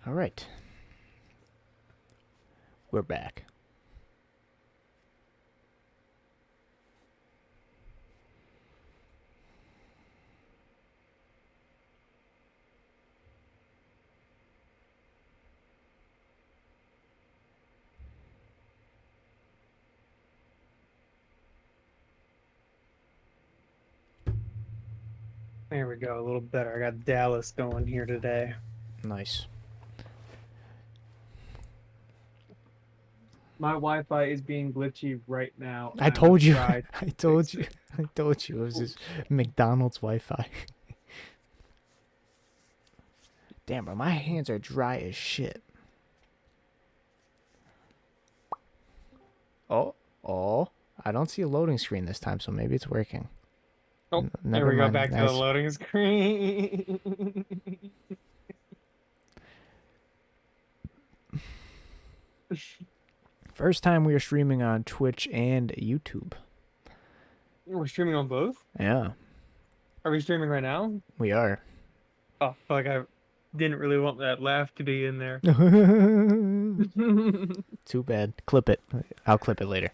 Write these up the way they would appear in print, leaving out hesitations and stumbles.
All right. We're back. There we go, a little better. I got Dallas going here today. Nice. My Wi-Fi is being glitchy right now. I I'm gonna told you. try to I told fix you. it. I told you it was this Oops. McDonald's Wi-Fi. Damn, bro, my hands are dry as shit. Oh, oh. I don't see a loading screen this time, so maybe it's working. Oh, there Never we go, mind. back to the Nice. loading screen. First time we are streaming on Twitch and YouTube. We're streaming on both? Yeah, Are we streaming right now? we are. Oh, like I didn't really want that laugh to be in there. Too bad. Clip it. I'll clip it later.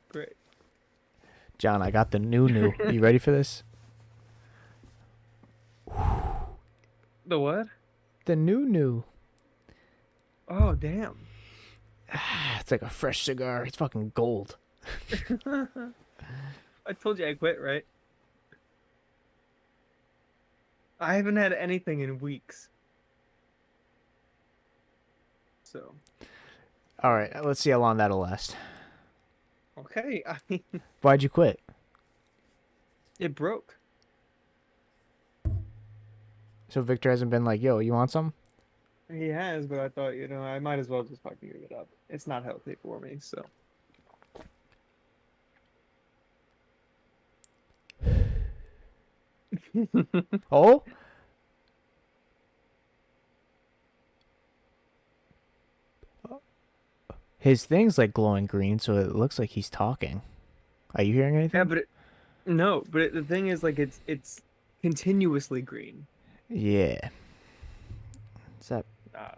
Great. John, I got the new. You ready for this? The what? The new. Oh, damn. It's like a fresh cigar. It's fucking gold. I told you I quit, right? I haven't had anything in weeks. So, All right, let's see how long that'll last. okay. I mean, Why'd you quit? it broke. So Victor hasn't been like, yo, you want some? He has, but I thought, I might as well just fucking give it up. It's not healthy for me, so. Oh? His thing's like glowing green, so it looks like he's talking. Are you hearing Yeah, anything? but no, but the thing is, like, it's continuously green. Yeah. What's that? Uh,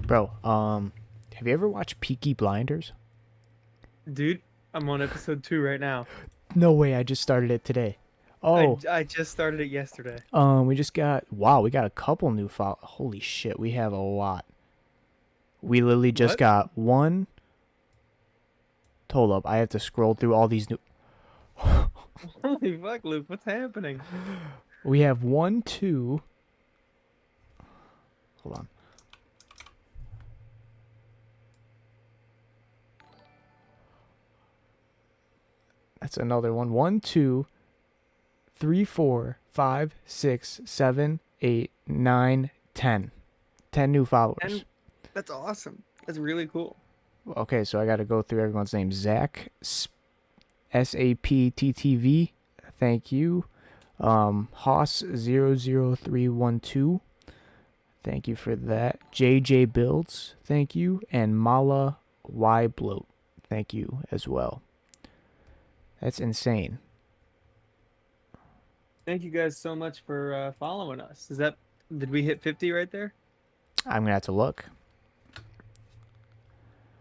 Bro, have you ever watched Peaky Blinders? dude, I'm on episode 2 right now. No way, I just started it today. I Oh, I just started it yesterday. we just got, wow, we got a couple new file. Holy shit, we have a lot. We literally just What? got one. Hold up, I have to scroll through all these new. Holy fuck, Luke, what's happening? We have one, two. Hold on. That's another one. One, two, three, four, five, six, seven, eight, nine, 10. 10 new followers. And that's awesome. That's really cool. Okay, so I got to go through everyone's name. Zach, SAPTTV, thank you. Hoss00312, thank you for that. JJ Builds, thank you. And Mala Y Bloat, thank you as well. That's insane. Thank you guys so much for following us. Did we hit 50 right there? I'm going to have to look.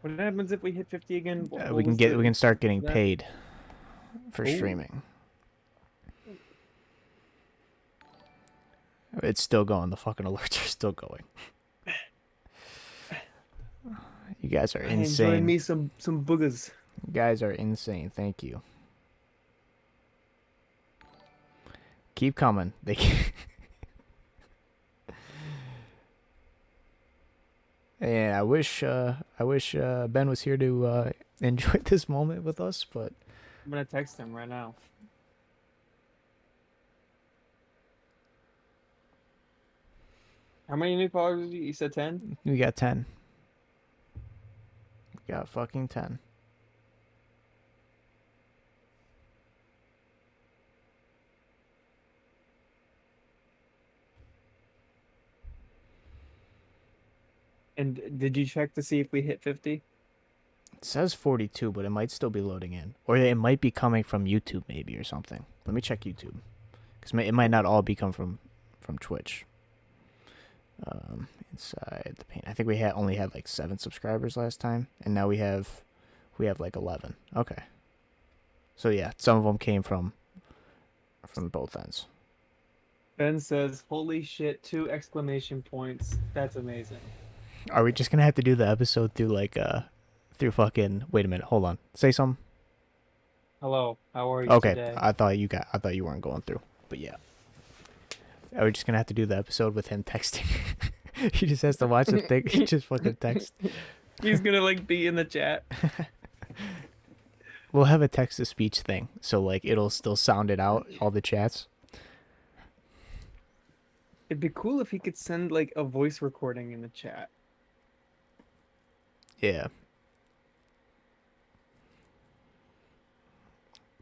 What happens if we hit 50 again? We can we can start getting paid for Ooh. streaming. It's still going. The fucking alerts are still going. You guys are insane. Enjoying me some boogers. You guys are insane. Thank you. Keep coming. They keep... Yeah, I wish Ben was here to enjoy this moment with us, but I'm gonna text him right now. How many new followers did you said 10? We got 10. We got fucking 10. And did you check to see if we hit 50? It says 42, but it might still be loading in. Or it might be coming from YouTube maybe or something. Let me check YouTube. Because it might not all be come from Twitch. Inside the paint. I think we only had like 7 subscribers last time. And now we have like 11. Okay. So yeah, some of them came from both ends. Ben says, "Holy shit! 2 exclamation points. That's amazing." Are we just gonna have to do the episode through like through fucking wait a minute, hold on. Say something. Hello, how are you Okay. today? I thought you weren't going through. But yeah. Are we just gonna have to do the episode with him texting? He just has to watch the thing. He just fucking text. He's gonna like be in the chat. We'll have a text to speech thing, so like it'll still sound it out all the chats. It'd be cool if he could send like a voice recording in the chat. Yeah.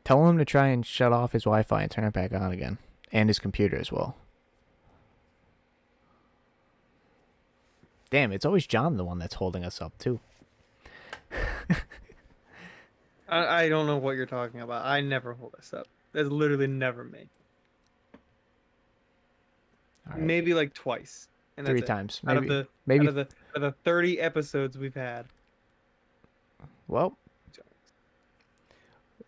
Tell him to try and shut off his Wi-Fi and turn it back on again, and his computer as well. Damn, it's always John the one that's holding us up too. I don't know what you're talking about. I never hold us up. That's literally never me. All right. Maybe like twice, and that's 3 it. times. Out of Maybe out of the 30 episodes we've had. well,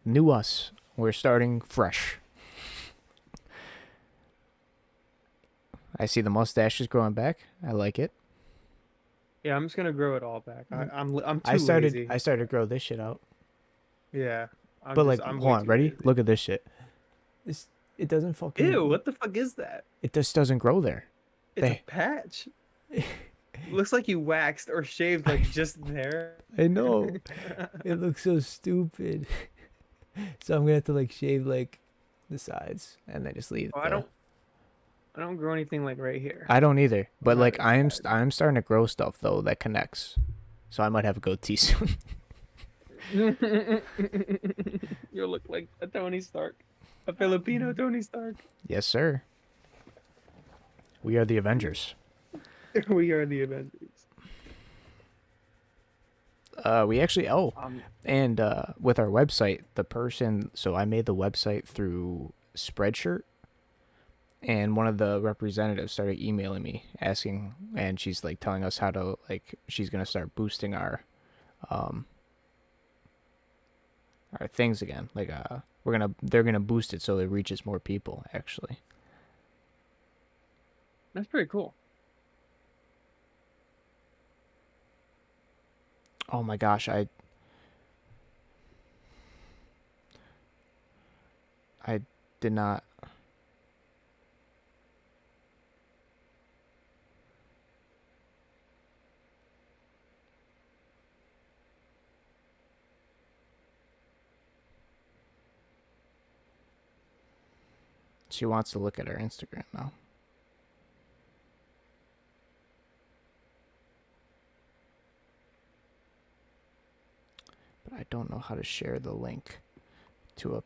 new us. We're starting fresh. I see the mustache is growing back. I like it. Yeah, I'm just gonna grow it all back. I'm too I started lazy. to grow this shit out. Yeah, I'm way hold on, too ready? lazy. Look at this shit. It doesn't fucking. Ew, what the fuck is that? It just doesn't grow there. It's a patch. Looks like you waxed or shaved like just there. I know. It looks so stupid. So I'm gonna have to like shave like the sides and then just leave. Oh, I don't grow anything like right here. I don't either. But Not like as bad. I'm starting to grow stuff though that connects. So I might have a goatee soon. You look like a Tony Stark, a Filipino Tony Stark. Yes, sir. We are the Avengers. We are the Avengers. We actually Um, and with our website, so I made the website through Spreadshirt, and one of the representatives started emailing me asking, and she's like telling us how to she's gonna start boosting our things again. They're gonna boost it so it reaches more people actually. that's pretty cool. Oh my gosh, I did not. She wants to look at her Instagram now. But I don't know how to share the link to a.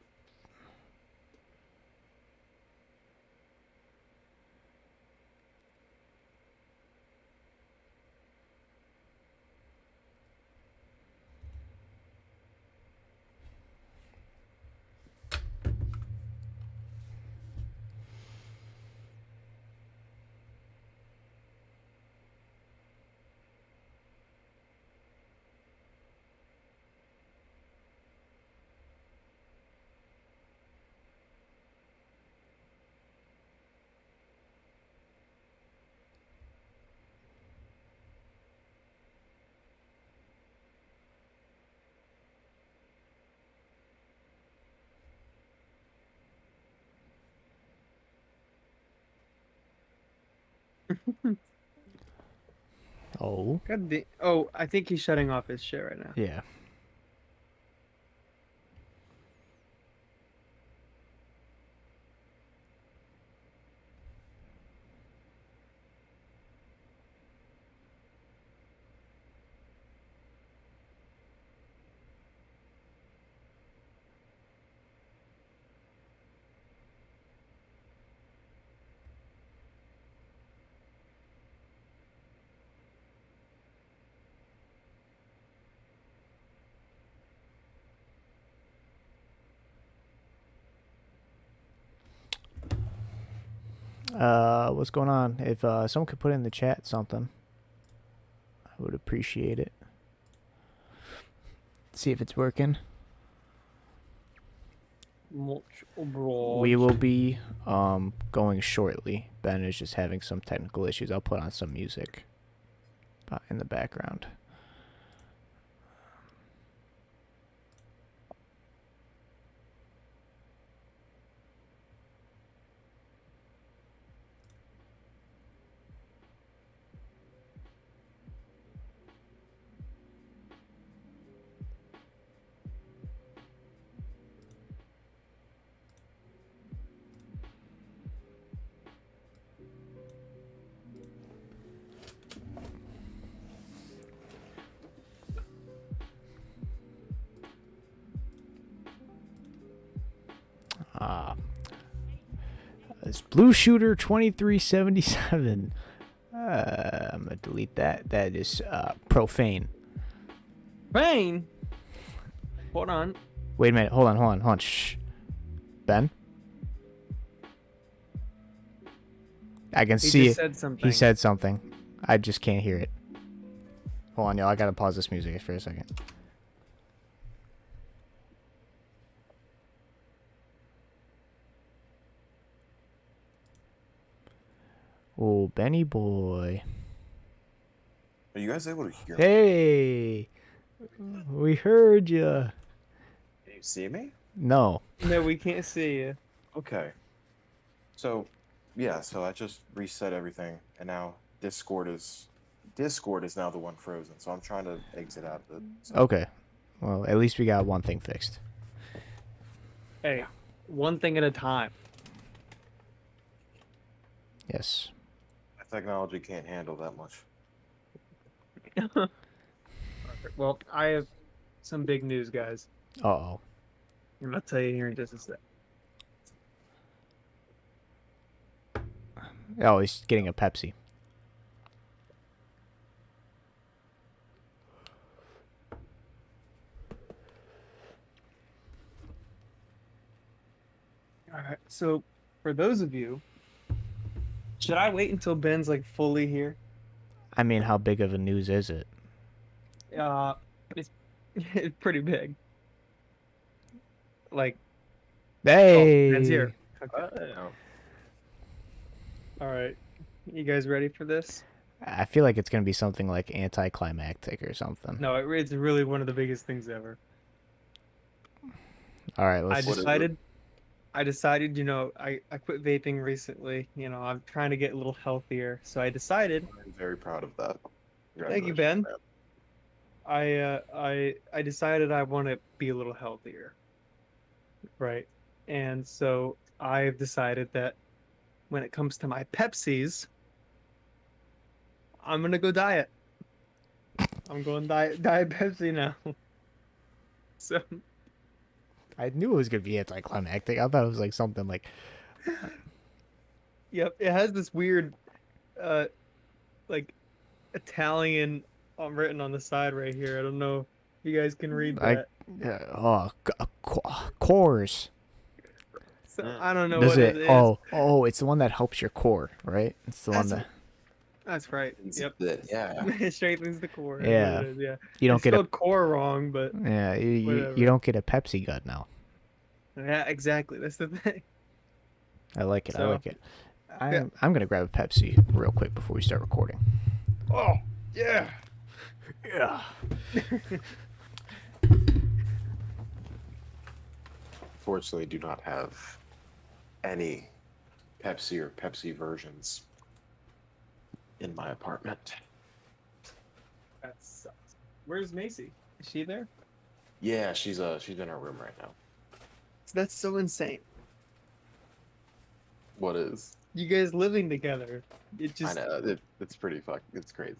Oh. Oh, I think he's shutting off his shit right now. Yeah. What's going on? If someone could put in the chat something, I would appreciate it. See if it's working. Much We will be going shortly. Ben is just having some technical issues. I'll put on some music in the background. It's Blue Shooter 2377. I'm gonna delete that. That is profane. Bang! Hold on. Wait a minute. Hold on. Shh. Ben? I can see just it. said something. He said something. I just can't hear it. Hold on, y'all. I gotta pause this music for a second. Oh, Benny boy. Are you guys able to hear me? Hey! We heard ya. Can you see me? No. No, we can't see you. Okay. So, yeah, so I just reset everything, and now Discord is now the one frozen, so I'm trying to exit out of it. So. Okay. Well, at least we got one thing fixed. Hey, one thing at a time. Yes. My technology can't handle that much. Well, I have some big news, guys. Uh-oh. I'm gonna tell you here in just a sec. Oh, he's getting a Pepsi. All right. So, for those of you, should I wait until Ben's like fully here? I mean, how big of a news is it? It's it's pretty big. Like, Hey! Ben's here. Okay. Oh. All right. You guys ready for this? I feel like it's going to be something like anticlimactic or something. No, it's really one of the biggest things ever. All right, let's... I decided, I quit vaping recently. I'm trying to get a little healthier. So I decided, I'm very proud of that. thank you, Ben. I decided I want to be a little healthier. Right. And so I've decided that when it comes to my Pepsis, I'm going to go diet. I'm going diet Pepsi now. So I knew it was going to be anticlimactic. I thought it was like something like... Yep, it has this weird, like, Italian written on the side right here. I don't know if you guys can read that. Cores. So, I don't know Does what it? it is. Oh, it's the one that helps your core, right? It's the one that... That's right. Yep. Yeah. It strengthens the core. Yeah. Yeah. You don't It's get a... spelled core wrong, but Yeah, you whatever. don't get a Pepsi gut now. Yeah, exactly. That's the thing. I like it. I So, like it. yeah. I'm going to grab a Pepsi real quick before we start recording. Oh, yeah. Yeah. Fortunately, do not have any Pepsi or Pepsi versions in my apartment. That sucks. Where's Macy? Is she there? Yeah, she's in her room right now. That's so insane. What is? You guys living together. It I just know it's pretty it's crazy.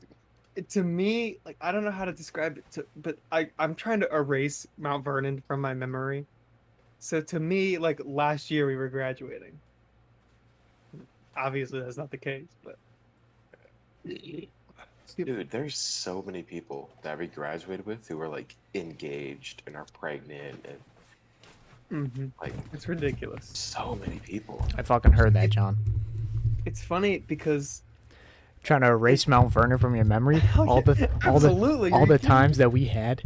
to me, like, I don't know how to describe it but I'm trying to erase Mount Vernon from my memory. So to me, like, last year we were graduating. Obviously that's not the case, but Dude, there's so many people that we graduated with who are like engaged and are pregnant and like it's ridiculous. so many people. I fucking heard that, John. it's funny because Trying to erase Mount Vernon from your memory. Oh, All yeah, the absolutely. all Are you the kidding times me? that we had,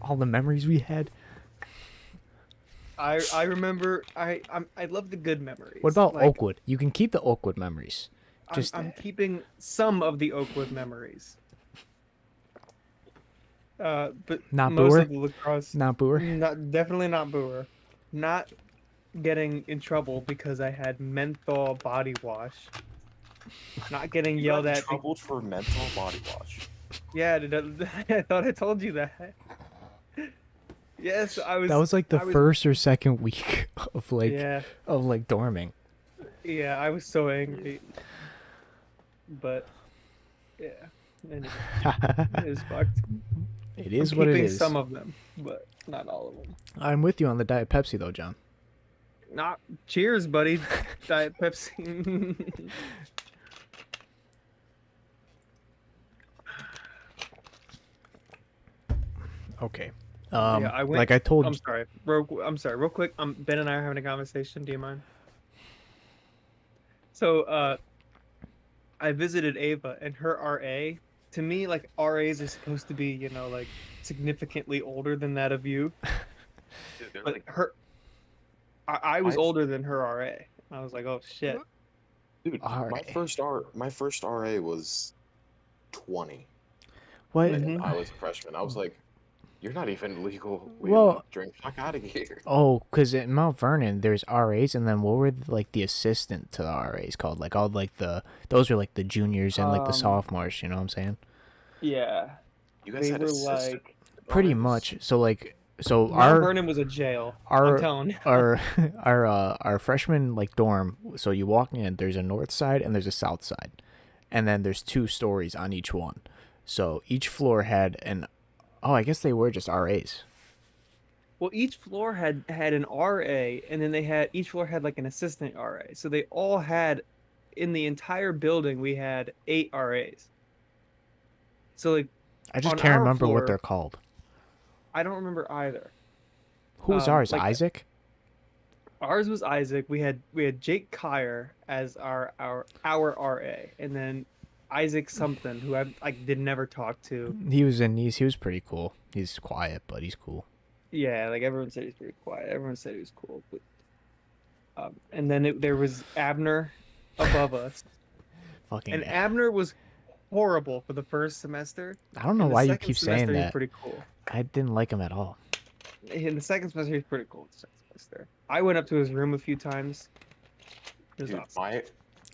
all the memories we had. I remember I love the good What memories. about Like Oakwood? You can keep the Oakwood memories. Just I'm keeping some of the Oakwood memories. But not most of Boer. the lacrosse, Not Boer. not definitely not Boer. Not getting in trouble because I had menthol body wash. Not getting You got yelled in at. trouble for menthol body wash. Yeah, I thought I told you that. Yes, That was like the I was, first or second week yeah, of like dorming. yeah, I was so angry. But yeah, anyway, it was fucked. It I'm is what it keeping is. some of them, but not all of them. I'm with you on the Diet Pepsi though, John. Not cheers, buddy. Diet Pepsi. Okay. Yeah, I went. Like I told. I'm sorry. I'm sorry. Real quick. Ben and I are having a conversation. Do you mind? So, I visited Ava and her RA. To me, like RAs are supposed to be, like significantly older than that of you. Dude, they're But like, I was I've, older than her RA. I was like, oh shit. dude, Alright. my first RA was 20 What? when Mhm. I was a freshman. I was like, you're not even legally Well- allowed to drink. Fuck out of here. Oh, because at Mount Vernon there's RAs, and then what were like the assistant to the RAs called? Like all like those are like the juniors and like the Um, sophomores. You know what I'm saying? Yeah, You guys they had were assistant like Pretty RAs? much. So like Mount our Vernon was a jail. I'm our telling you. our freshman like dorm. So you walk in, there's a north side and there's a south side, and then there's 2 stories on each one. So each floor had an. Oh, I guess they were just RAs. Well, each floor had an RA, and then each floor had like an assistant RA. So they all had in the entire building we had 8 RAs. So like I just on can't our remember what they're floor, called. I don't remember either. Who was ours? Like Isaac? ours was Isaac. We had Jake Kyer as our RA, and then Isaac something who I like did never talk to. He was in these. He was pretty cool. He's quiet, but he's cool. Yeah, like everyone said he's pretty quiet. Everyone said he was cool, but and then there was Abner above us, Fucking. and Abner was horrible for the first semester. I don't know In the why you second keep saying semester, he's that. pretty cool. I didn't like him at all. In the second semester, he's pretty cool. The second semester, I went up to his room a few times. It was Dude, awesome.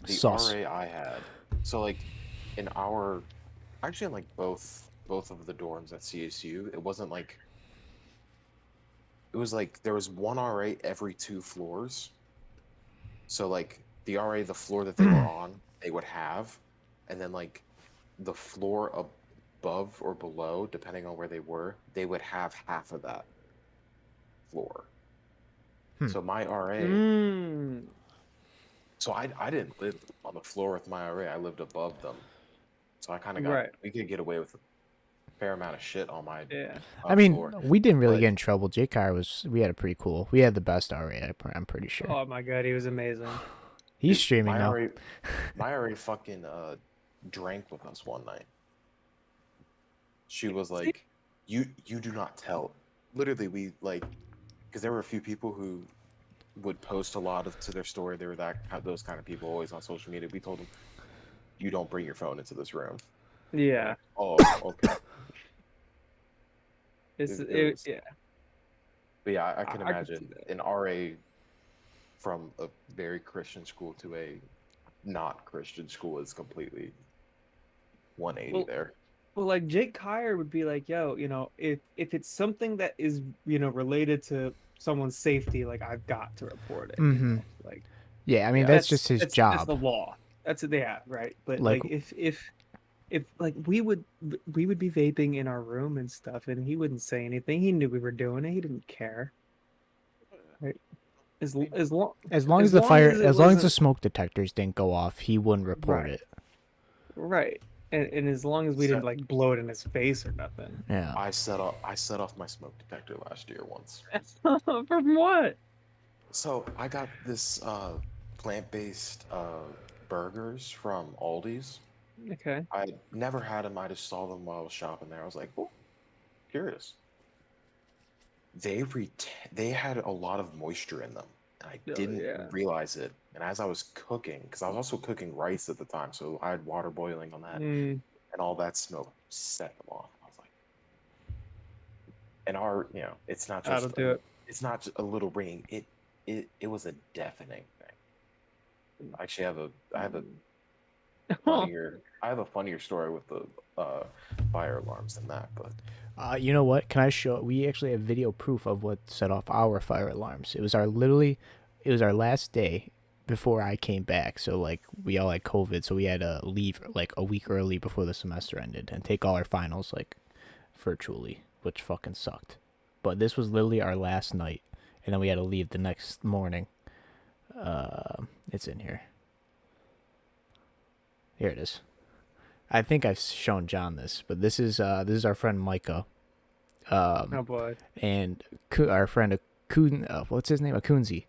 the Sauce. RA I had. So like in our actually in like both of the dorms at CSU, it wasn't like it was like there was one RA every 2 floors. So like the RA, the floor that they were on, they would have, and then like the floor above or below, depending on where they would have half of that floor. So my RA, Mm, so I didn't live on the floor with my RA. I lived above them. So I kind of right. we could get away with a fair amount of shit on my Yeah. I mean, floor. we didn't really But- get in trouble. Jake Kyer we had a pretty cool. We had the best RA. I'm pretty sure. Oh my god, he was amazing. He's Dude, streaming my now. my RA fucking drank with us one night. She was like, "You do not tell." Literally, we like, because there were a few people who would post a lot to their story. They were those kind of people always on social media. We told them, "You don't bring your phone into this room." Yeah. Oh, okay. It was- Yeah. But yeah, I can I could see imagine that. an RA from a very Christian school to a not Christian school is completely 180 Well, there. Well, like Jake Kyer would be like, yo, if it's something that is, related to someone's safety, like I've got to report it. Mhm. Like Yeah, I mean Yeah. that's just his that's job. the law. That's yeah, right. But Like- like if like we would be vaping in our room and stuff, and he wouldn't say anything. He knew we were doing it. He didn't care. Right. As long As long as as the long as it as long as the wasn't- smoke detectors didn't go off, he wouldn't report Right. it. right. And as long as we So- didn't like blow it in his face or nothing. Yeah. I set off my smoke detector last year once. From what? So I got this plant-based burgers from Aldi's. Okay. I never had them. I just saw them while I was shopping there. I was like, oh, curious. They had a lot of moisture in them, and I Oh didn't yeah. realize it. And as I was cooking, because I was also cooking rice at the time, so I had water boiling on that, Mm, and all that smoke set them off. I was like, and it's not that'll just do it. it's not just a little ringing. It was a deafening thing. Actually, I have a funnier story with the fire alarms than that, but You know what? Can I show? We actually have video proof of what set off our fire alarms. It was our last day before I came back. So like we all had COVID, so we had to leave like a week early before the semester ended and take all our finals like virtually, which fucking sucked. But this was literally our last night, and then we had to leave the next morning. It's in here. Here it is. I think I've shown John this, but this is our friend Micah, Oh boy. and our friend what's his name? Akunzi.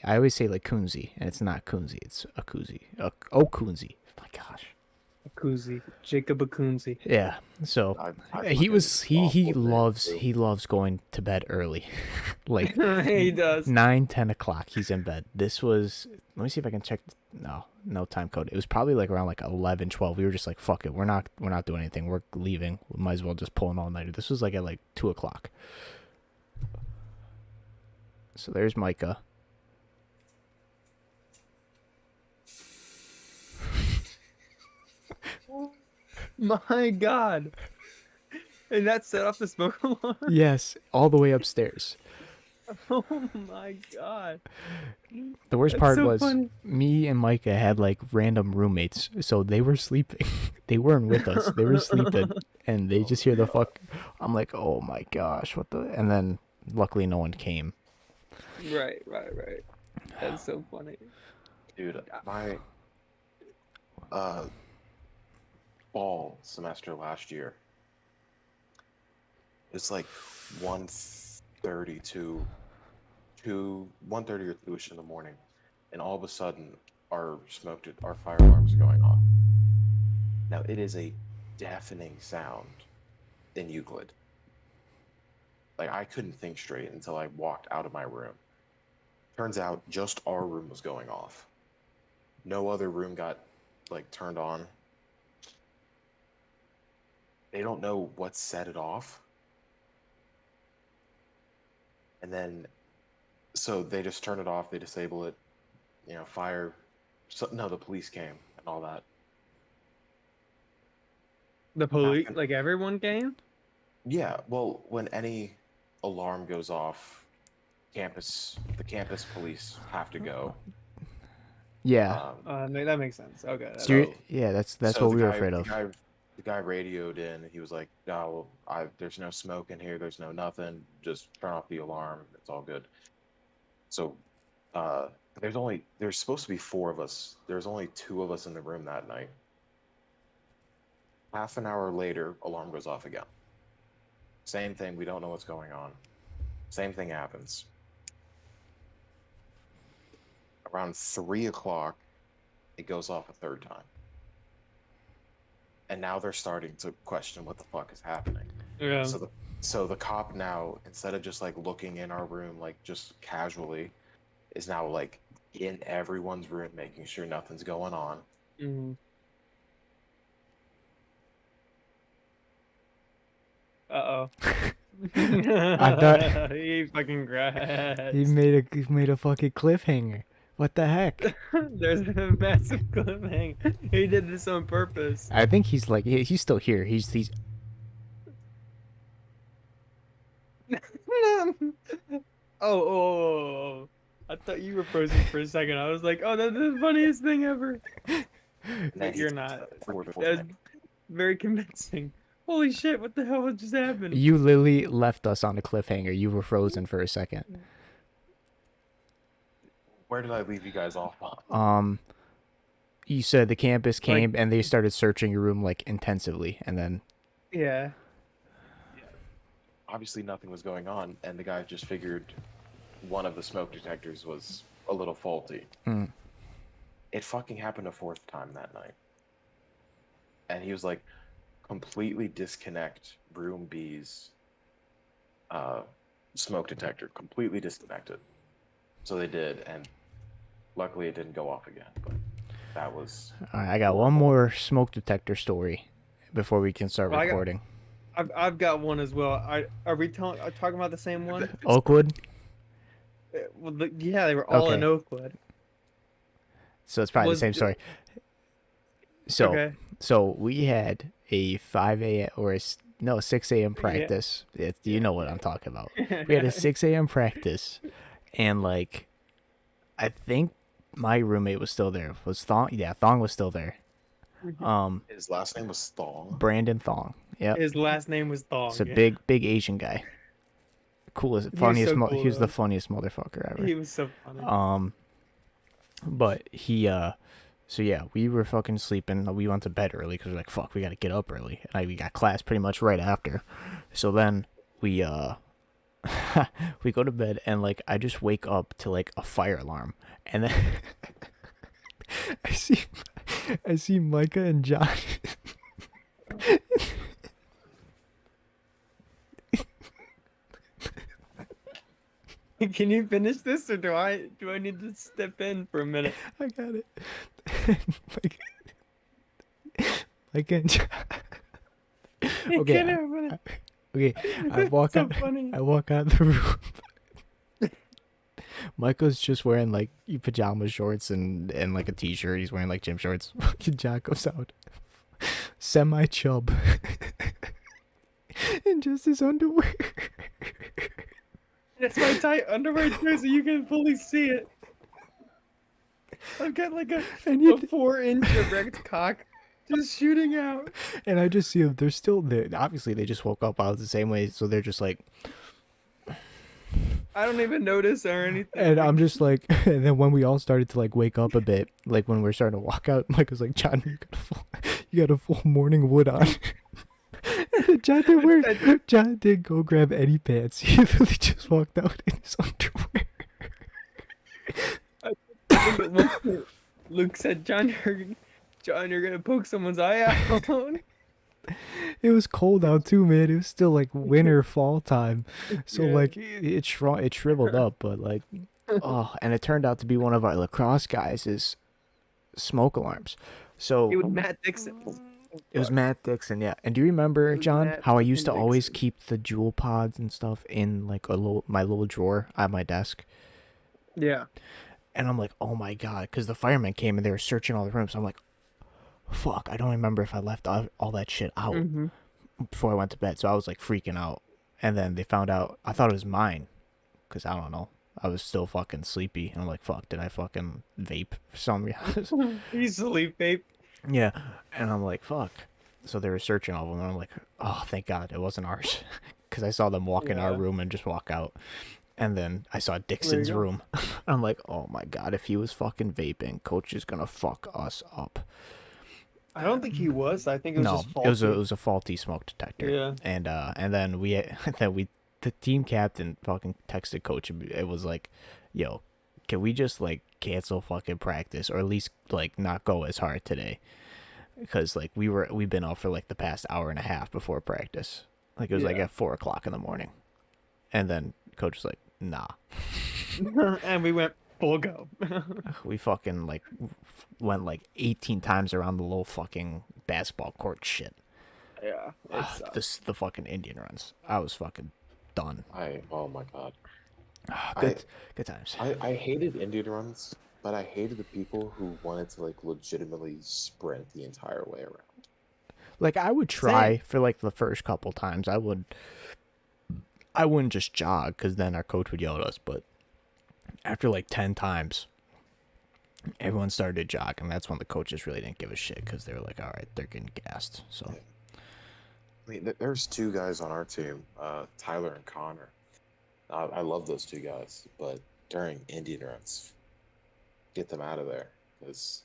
I always say like Kunzi, and it's not Kunzi. It's Akuzi. Okunzi. My gosh. Akuzi. Jacob Akunzi. Yeah. So I he fucking was he awful name, too. he loves going to bed early, like He does. 9-10 o'clock. He's in bed. This was. Let me see if I can check. No time code. It was probably like around like 11, 12. We were just like, fuck it. We're not doing anything. We're leaving. We might as well just pull an all nighter. This was like at like 2 o'clock. So there's Micah. My God. And that set off the smoke alarm. Yes, all the way upstairs. Oh my God. The worst That's part so was funny. me and Micah had like random roommates, so they were sleeping. They weren't with us. They were sleeping, and they just hear the fuck. I'm like, oh my gosh, what the? And then luckily no one came. Right. That's so funny. Dude, my fall semester last year, it's like 1:30 to 1:30 or 2ish in the morning, and all of a sudden our fire alarms are going off. Now it is a deafening sound in Euclid. Like I couldn't think straight until I walked out of my room. Turns out just our room was going off. No other room got like turned on. They don't know what set it off. And then so they just turn it off, they disable it, fire. So, no, the police came and all that. The police, Happened. like everyone came? Yeah, well, when any alarm goes off, the campus police have to go. Yeah. That makes sense. Okay. That's so what we the were guy- afraid the of. guy- The guy radioed in. He was like, "No, there's no smoke in here. There's no nothing. Just turn off the alarm. It's all good." So, there's supposed to be 4 of us. There's only 2 of us in the room that night. Half an hour later, alarm goes off again. Same thing. We don't know what's going on. Same thing happens. Around 3 o'clock, it goes off a third time. And now they're starting to question what the fuck is happening. Yeah. So the cop now, instead of just like looking in our room like just casually, is now like in everyone's room making sure nothing's going on. Mm-hmm. Uh-oh. I thought he fucking grabbed. he made a fucking cliffhanger. What the heck? There's a massive cliffhanger. He did this on purpose. I think he's like he's still here. He's Oh. I thought you were frozen for a second. I was like, oh, that's the funniest thing ever. But you're not. That's very convincing. Holy shit, what the hell just happened? You literally left us on a cliffhanger. You were frozen for a second. Where did I leave you guys off on? You said the campus came and they started searching your room like intensively, and then Yeah. Obviously nothing was going on, and the guy just figured one of the smoke detectors was a little faulty. it fucking happened a fourth time that night. And he was like, completely disconnect room B's smoke detector, completely disconnected. So they did, and luckily it didn't go off again. But that was All right, I got one horrible. more smoke detector story before we can start Well, recording. I've got one as well. Are we talking about the same one? Oakwood. Well, yeah, they were all in Okay, Oakwood. so it's probably the Was same story. So, okay. so we had a 5 a.m. or no 6 a.m. Yeah. practice. You Yeah, know what yeah. I'm talking about. We had a 6 a.m. practice, and like I think my roommate was still there. Was Thong? Yeah, Thong was still there. Um, His last name was Thong. Brandon Thong. Yep. His last name was It's Thong. a Yeah. big Asian guy. Coolest, He was funniest. so He cool was the though. funniest motherfucker ever. He was so funny. But he so yeah, we were fucking sleeping. We went to bed early because we're like, fuck, we gotta get up early. And we got class pretty much right after. So then we we go to bed and like I just wake up to like a fire alarm, and then I see I see Micah and John. Can you finish this, or do I need to step in for a minute? I got it. Micah and John. Okay, Can I finish? Okay, I walk so out. funny. I walk out the room. Michael's just wearing like pajama shorts and like a t-shirt. He's wearing like gym shorts. Fucking Jack goes out, semi chub, in just his underwear. That's my tight underwear too, so you can fully see it. I've got like a And you 4-inch erect cock just shooting out. and I just see them. They're still there. Obviously, they just woke up out the same way, so they're just like. I don't even notice or anything. And I'm just like, and then when we all started to like wake up a bit, like when we're starting to walk out, Mike was like, John, you got a full morning wood on. And John didn't go grab any pants. He literally just walked out in his underwear. I think at one point Luke said, John, you're gonna poke someone's eye out. It was cold out too, man. It was still like winter fall time, so Yeah. like it shriveled up, but like, oh, and it turned out to be one of our lacrosse guys' smoke alarms. So It was Matt Dixon. it was Matt Dixon, yeah. And do you remember, It was John, Matt how I used to fucking always Dixon. keep the jewel pods and stuff in like my little drawer at my desk? Yeah. And I'm like, oh my god, because the firemen came and they were searching all the rooms. I'm like, fuck, I don't remember if I left all that shit out Mm-hmm. before I went to bed. So I was like freaking out. And then they found out, I thought it was mine, because I don't know. I was still fucking sleepy. And I'm like, fuck, did I fucking vape for some reason? Easily, babe. Yeah. And I'm like, fuck. So they were searching all of them. And I'm like, oh, thank God it wasn't ours. Because I saw them walk in our Yeah. room and just walk out. And then I saw There you Dixon's go. room. I'm like, oh my God, if he was fucking vaping, coach is going to fuck us up. I don't think he was. I think it was No, just faulty. it was a faulty smoke detector. Yeah. And then the team captain fucking texted coach. It was like, yo, can we just like cancel fucking practice or at least like not go as hard today? Because like we've been out for like the past hour and a half before practice. Like it was like Yeah. at 4 o'clock in the morning, and then coach was like, nah. And we went full go. We fucking like went like 18 times around the little fucking basketball court shit. Yeah. The fucking Indian runs. I was fucking done. Oh my god. Good times. I hated Indian runs, but I hated the people who wanted to like legitimately sprint the entire way around. Like I would try Same. for like the first couple times. I wouldn't just jog because then our coach would yell at us. But after like 10 times, everyone started to jog, and that's when the coaches really didn't give a shit because they were like, all right, they're getting gassed. So I mean, there's two guys on our team, Tyler and Connor. I love those two guys, but during Indian runs, get them out of there because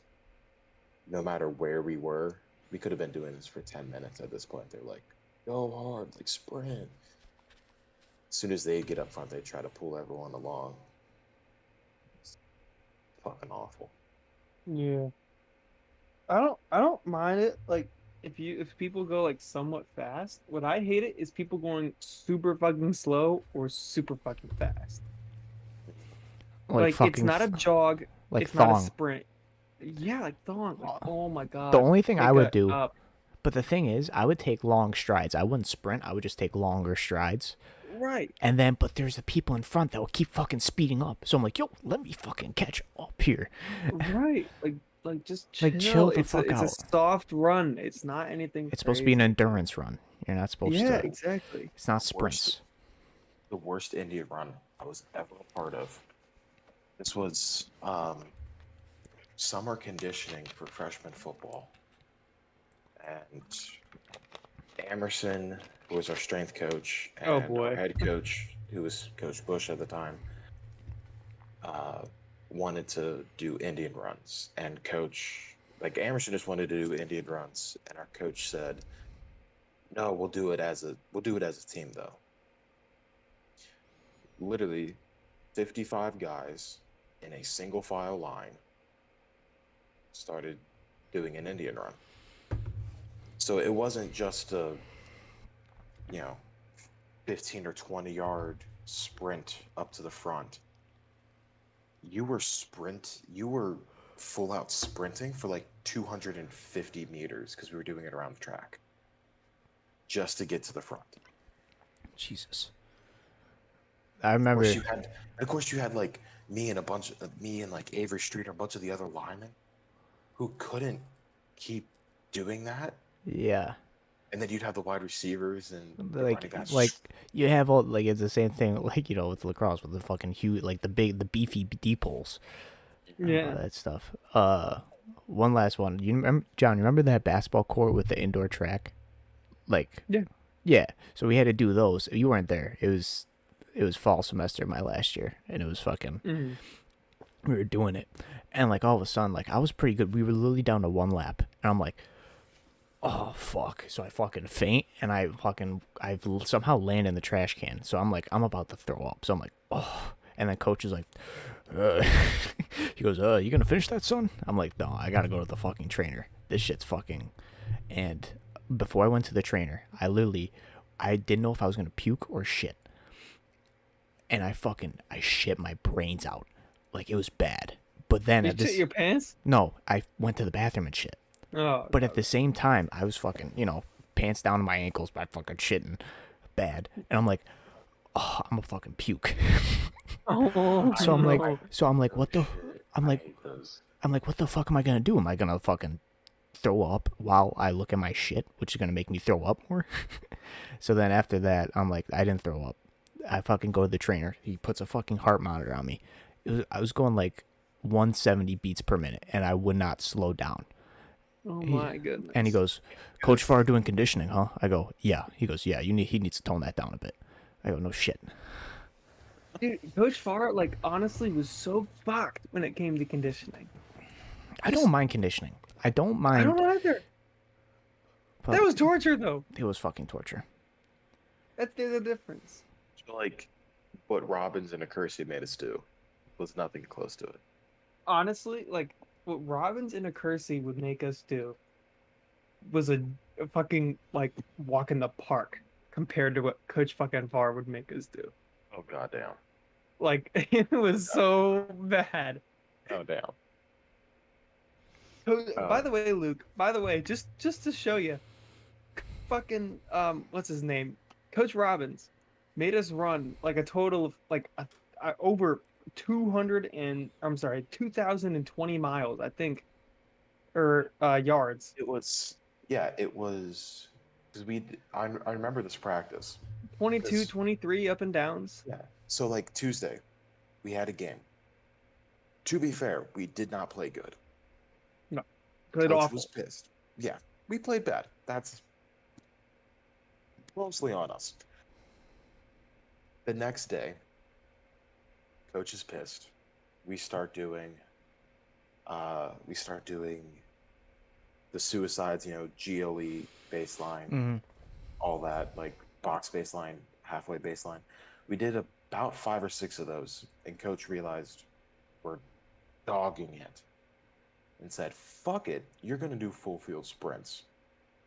no matter where we were, we could have been doing this for 10 minutes at this point. They're like, go hard, like sprint. As soon as they get up front, they try to pull everyone along. It's fucking awful. Yeah. I don't mind it. Like if people go like somewhat fast, what I hate it is people going super fucking slow or super fucking fast. Like Like it's fucking, not a jog, like it's not a thong. sprint. Yeah, like thong. Like oh my The God. only thing I Take would a do, up. but the thing is, I would take long strides. I wouldn't sprint. I would just take longer strides. Right. And then, but there's the people in front that will keep fucking speeding up. So I'm like, yo, let me fucking catch up here. Right. Like just Like, chill chill. the It's a fuck it's a out. soft run. It's not anything It's supposed to be an crazy. endurance run. You're not supposed Yeah, to. exactly. It's not Worst, sprints. the worst Indian run I was ever a part of. This was summer conditioning for freshman football, and Emerson, who was our strength coach, Oh and our boy. head coach, who was Coach Bush at the time, uh, wanted to do Indian runs. And coach, like Emerson, just wanted to do Indian runs, and our coach said, "No, we'll do it as a team, though." Literally, 55 guys in a single file line started doing an Indian run. So it wasn't just a, you know, 15 or 20-yard sprint up to the front. You were full out sprinting for like 250 meters because we were doing it around the track just to get to the front. Jesus. I Of course remember. you had, of course you had like me and like Avery Street or a bunch of the other linemen who couldn't keep doing that, Yeah. and then you'd have the wide receivers and the running Like backs. you have all like it's the same thing like with lacrosse with the fucking huge like the beefy D poles, all Yeah. that stuff. One last one. You remember John? You remember that basketball court with the indoor track? Like, Yeah. yeah. So we had to do those. You weren't there. It was fall semester my last year, and it was fucking. Mhm. We were doing it, and like all of a sudden, like I was pretty good. We were literally down to one lap, and I'm like, oh fuck. So I fucking faint, and I somehow land in the trash can. So I'm like, I'm about to throw up. So I'm like, oh. And then coach is like, uh, he goes, you gonna finish that, son? I'm like, no, I gotta go to the fucking trainer. This shit's fucking. And before I went to the trainer, I didn't know if I was gonna puke or shit. And I shit my brains out, like it was bad. But then You at shit this, your pants? no, I went to the bathroom and shit. Oh, But at okay. the same time, I was fucking, pants down to my ankles by fucking shitting bad. And I'm like, oh, I'm a fucking puke. Oh So I'm like, no. what the, Shit, I'm I like, hate those. what the fuck am I gonna do? Am I gonna fucking throw up while I look at my shit, which is gonna make me throw up more? So then after that, I'm like, I didn't throw up. I fucking go to the trainer. He puts a fucking heart monitor on me. I was going like 170 beats per minute, and I would not slow down. Oh He, my and he goodness. goes, Coach Farr doing conditioning, huh? I go, yeah. He goes, yeah. He needs to tone that down a bit. I go, no shit. Dude, Coach Farr, like, honestly was so fucked when it came to conditioning. I don't Just, mind conditioning. I don't I don't mind, either. but That was torture, though. it was fucking torture. There's a difference. So like what Robbins and Accursi made us do was nothing close to it. Honestly, like, what Robbins and Accursi would make us do was a fucking, like, walk in the park compared to what Coach fucking Farr would make us do. Oh goddamn. Like, it was so bad. Oh damn. By Oh, the way, Luke, by the way, just to show you, fucking what's his name, Coach Robbins made us run like a total of like over 200 and I'm sorry 2020 miles I think, or yards. it was yeah, it was because I remember this practice 22 because 23 up and downs. yeah. So like Tuesday, we had a game. To be fair, we did not play good. No, played Coach awful. was pissed. Yeah, we played bad. That's mostly on us. The next day, coach is pissed. We start doing we start doing the suicides, GOE baseline, Mm-hmm. all that, like box baseline, halfway baseline. We did about 5 or 6 of those, and coach realized we're dogging it. and said, "Fuck it, you're gonna do full field sprints,"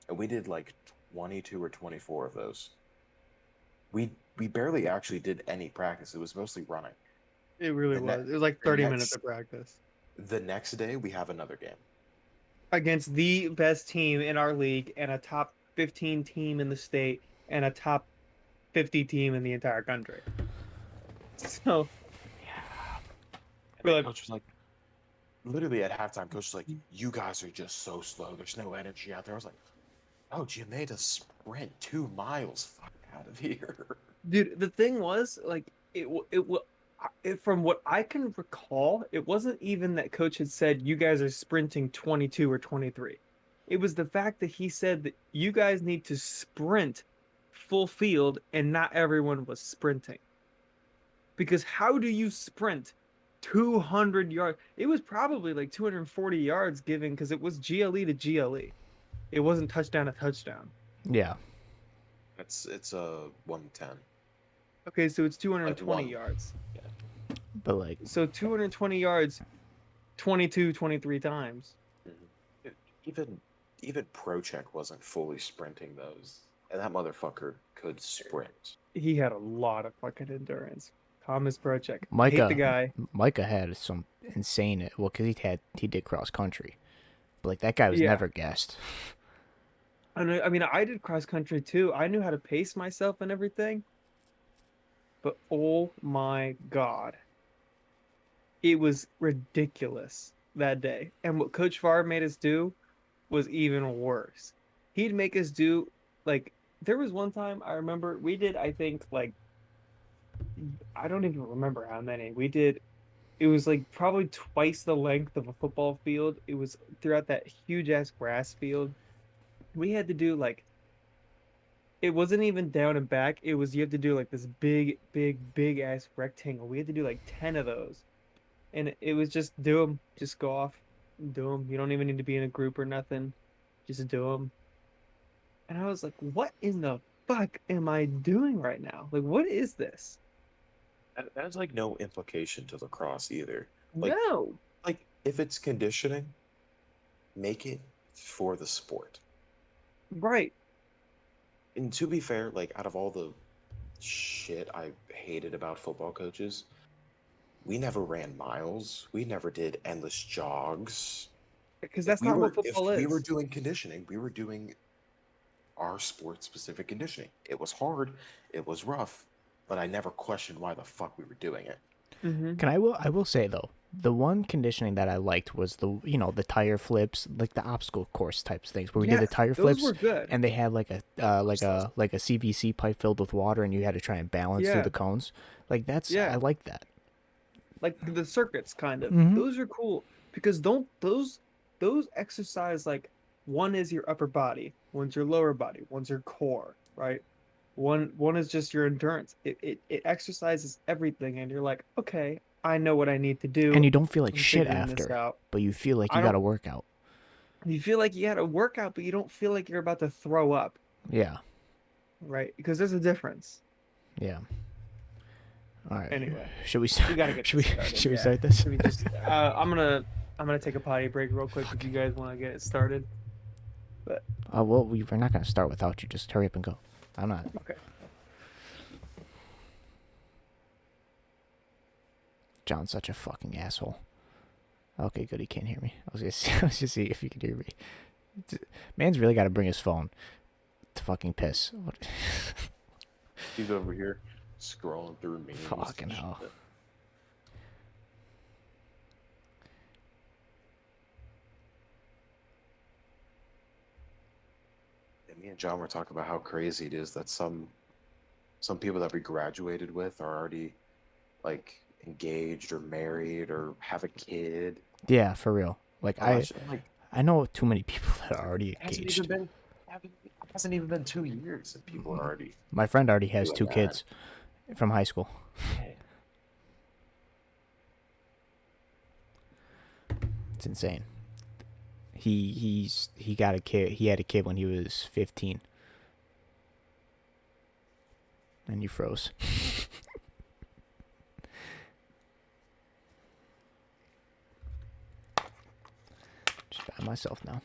and we did like 22 or 24 of those. We barely actually did any practice. It was mostly running. It really The ne- was. It was like the 30 minutes next of practice the next day we have another game. against the best team in our league and a top 15 team in the state and a top 50 team in the entire country. So we're like, Coach was like, literally at halftime, coach was like, "You guys are just so slow. There's no energy out there." I was like, "Oh, you made us sprint 2 miles. Fuck out of here." dude, the thing was like from what I can recall, it wasn't even that coach had said you guys are sprinting 22 or 23. It was the fact that he said that you guys need to sprint full field and not everyone was sprinting. Because how do you sprint 200 yards? It was probably like 240 yards given because it was GLE to GLE. It wasn't touchdown to touchdown. Yeah. It's a 110. Okay, so it's Like 220 one. yards. But like, So 220 yards 22, 23 times. Mhm. Even ProCheck wasn't fully sprinting those, and that motherfucker could sprint. He had a lot of fucking endurance. Thomas Prochek. I hate the Micah, guy. Micah had some insane. Well, because he did cross country, but like that guy was Yeah. never guessed. I mean, I did cross country too. I knew how to pace myself and everything. But oh my God. It was ridiculous that day. And what Coach Favre made us do was even worse. He'd make us do, like, there was one time I remember we did, I think, like, I don't even remember how many. It was like probably twice the length of a football field. It was throughout that huge ass grass field. We had to do like, it wasn't even down and back. It was, you have to do like this big ass rectangle. We had to do like 10 of those. And it was just do them, just go off, do them. You don't even need to be in a group or nothing. Just do them. And I was like, what in the fuck am I doing right now? Like, what is this? That has like no implication to lacrosse either. Like, No. like if it's conditioning, make it for the sport. Right. And to be fair, like out of all the shit I hated about football coaches, we never ran miles. We never did endless jogs. Because that's not what If football we were is. doing conditioning, we were doing our sport specific conditioning. It was hard, it was rough, but I never questioned why the fuck we were doing it. Mm-hmm. I will say though, the one conditioning that I liked was the tire flips, like the obstacle course types things where we did the tire those flips were good. and they had like a CVC pipe filled with water and you had to try and balance through Yeah. the cones. Like I like that. Like the circuits kind of. Mhm. Those are cool because don't those exercise like one is your upper body, one's your lower body, one's your core, right? One is just your endurance. It exercises everything and you're like, okay, I know what I need to do. And you don't feel like I'm shit figuring this after, out. but you feel like I you got don't to work out. You feel like you had a workout, but you don't feel like you're about to throw up, Yeah. right? Because there's a difference. Yeah. All right. Anyway, Should we we start? gotta get Should we this started, should we yeah. start this? Should we just I'm gonna take a potty break real quick if you guys want to get it started. Oh well, we're not gonna start without you. Just hurry up and go. I'm not. Okay. John's such a fucking asshole. Okay, good. He can't hear me. I was just see if you could hear me. Man's really got to bring his phone to fucking piss. What? He's over here scrolling through memes. and Fucking hell. shit. And me and John were talking about how crazy it is that some people that we graduated with are already like engaged or married or have a kid. Yeah, for real. Like Oh, I'm like, I know too many people that are already it hasn't engaged. even been 2 years and people are already. My friend already has doing 2 that. kids from high school. It's insane. He got a kid. He had a kid when he was 15. And you froze. Just by myself now.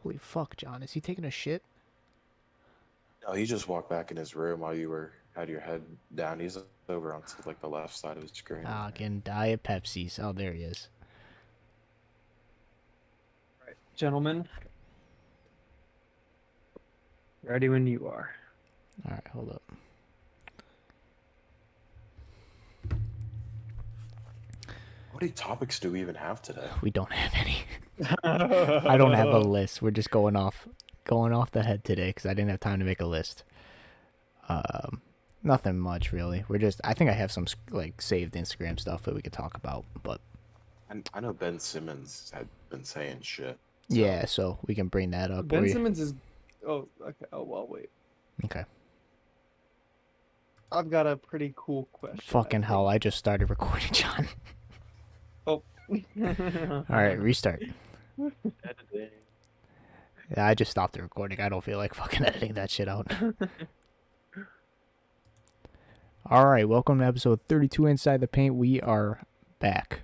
Holy fuck, John. Is he taking a shit? No, he just walked back in his room while you had your head down. He's over on like the left side of his screen. Ah, getting Diet Pepsis. Oh, there he is. Right, gentlemen. Ready when you are. All right, hold up. How many topics do we even have today? We don't have any. I don't have a list. We're just going off the head today because I didn't have time to make a list. Nothing much really. I think I have some like saved Instagram stuff that we could talk about, but I know Ben Simmons had been saying shit. yeah, so we can bring that up. Ben Simmons is. Oh, okay. Oh, well, wait. Okay. I've got a pretty cool question. Fucking hell! I just started recording, John. Oh. All right, restart. Editing. Yeah, I just stopped the recording. I don't feel like fucking editing that shit out. All right, welcome to episode 32 Inside the Paint. We are back.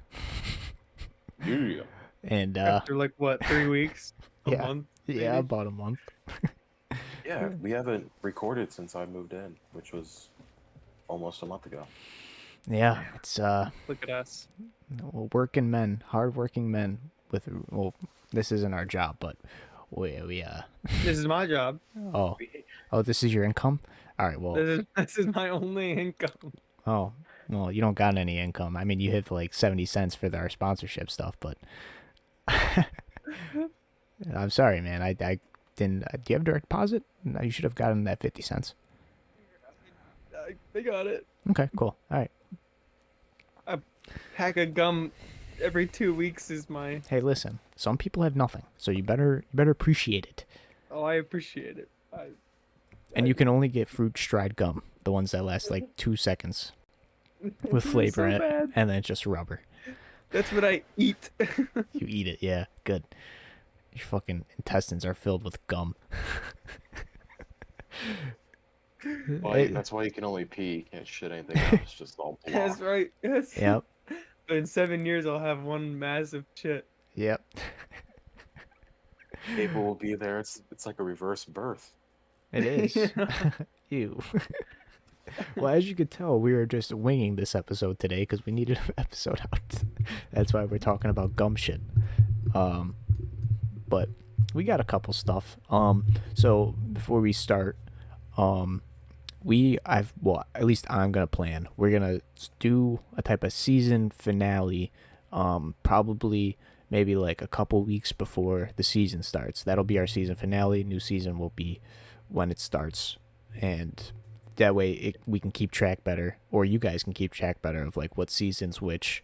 Yeah. And After like what, 3 weeks? A Yeah. month? yeah, maybe? about a month. Yeah, we haven't recorded since I moved in, which was almost a month ago. Yeah, it's Look at us. well, working men, hardworking men with this isn't our job, but we This is my job. oh this is your income? All right, well, This is my only income. oh, well, you don't got any income. I mean, you hit like 70 cents for our sponsorship stuff, but I'm sorry, man. I didn't. Do you have direct deposit? No, you should have gotten that 50 cents. They got it. Okay, cool. All right. Pack of gum every 2 weeks is my. Hey, listen. Some people have nothing, so you better appreciate it. Oh, I appreciate it. And you can only get fruit stride gum, the ones that last like 2 seconds with flavor So in it, bad. and then it's just rubber. That's what I eat. You eat it, yeah, good. Your fucking intestines are filled with gum. Well, that's why you can only pee. You can't shit anything out. It's just all block. That's right. Yes. Yep, In 7 years, I'll have one massive shit. yep. People will be there. It's like a reverse birth. It is. Ew. Well, as you could tell, we were just winging this episode today because we needed an episode out. That's why we're talking about gum shit. But we got a couple stuff. So before we start, at least I'm gonna plan. We're gonna do a type of season finale, probably maybe like a couple weeks before the season starts. That'll be our season finale. New season will be when it starts, and that way we can keep track better, or you guys can keep track better of like what seasons which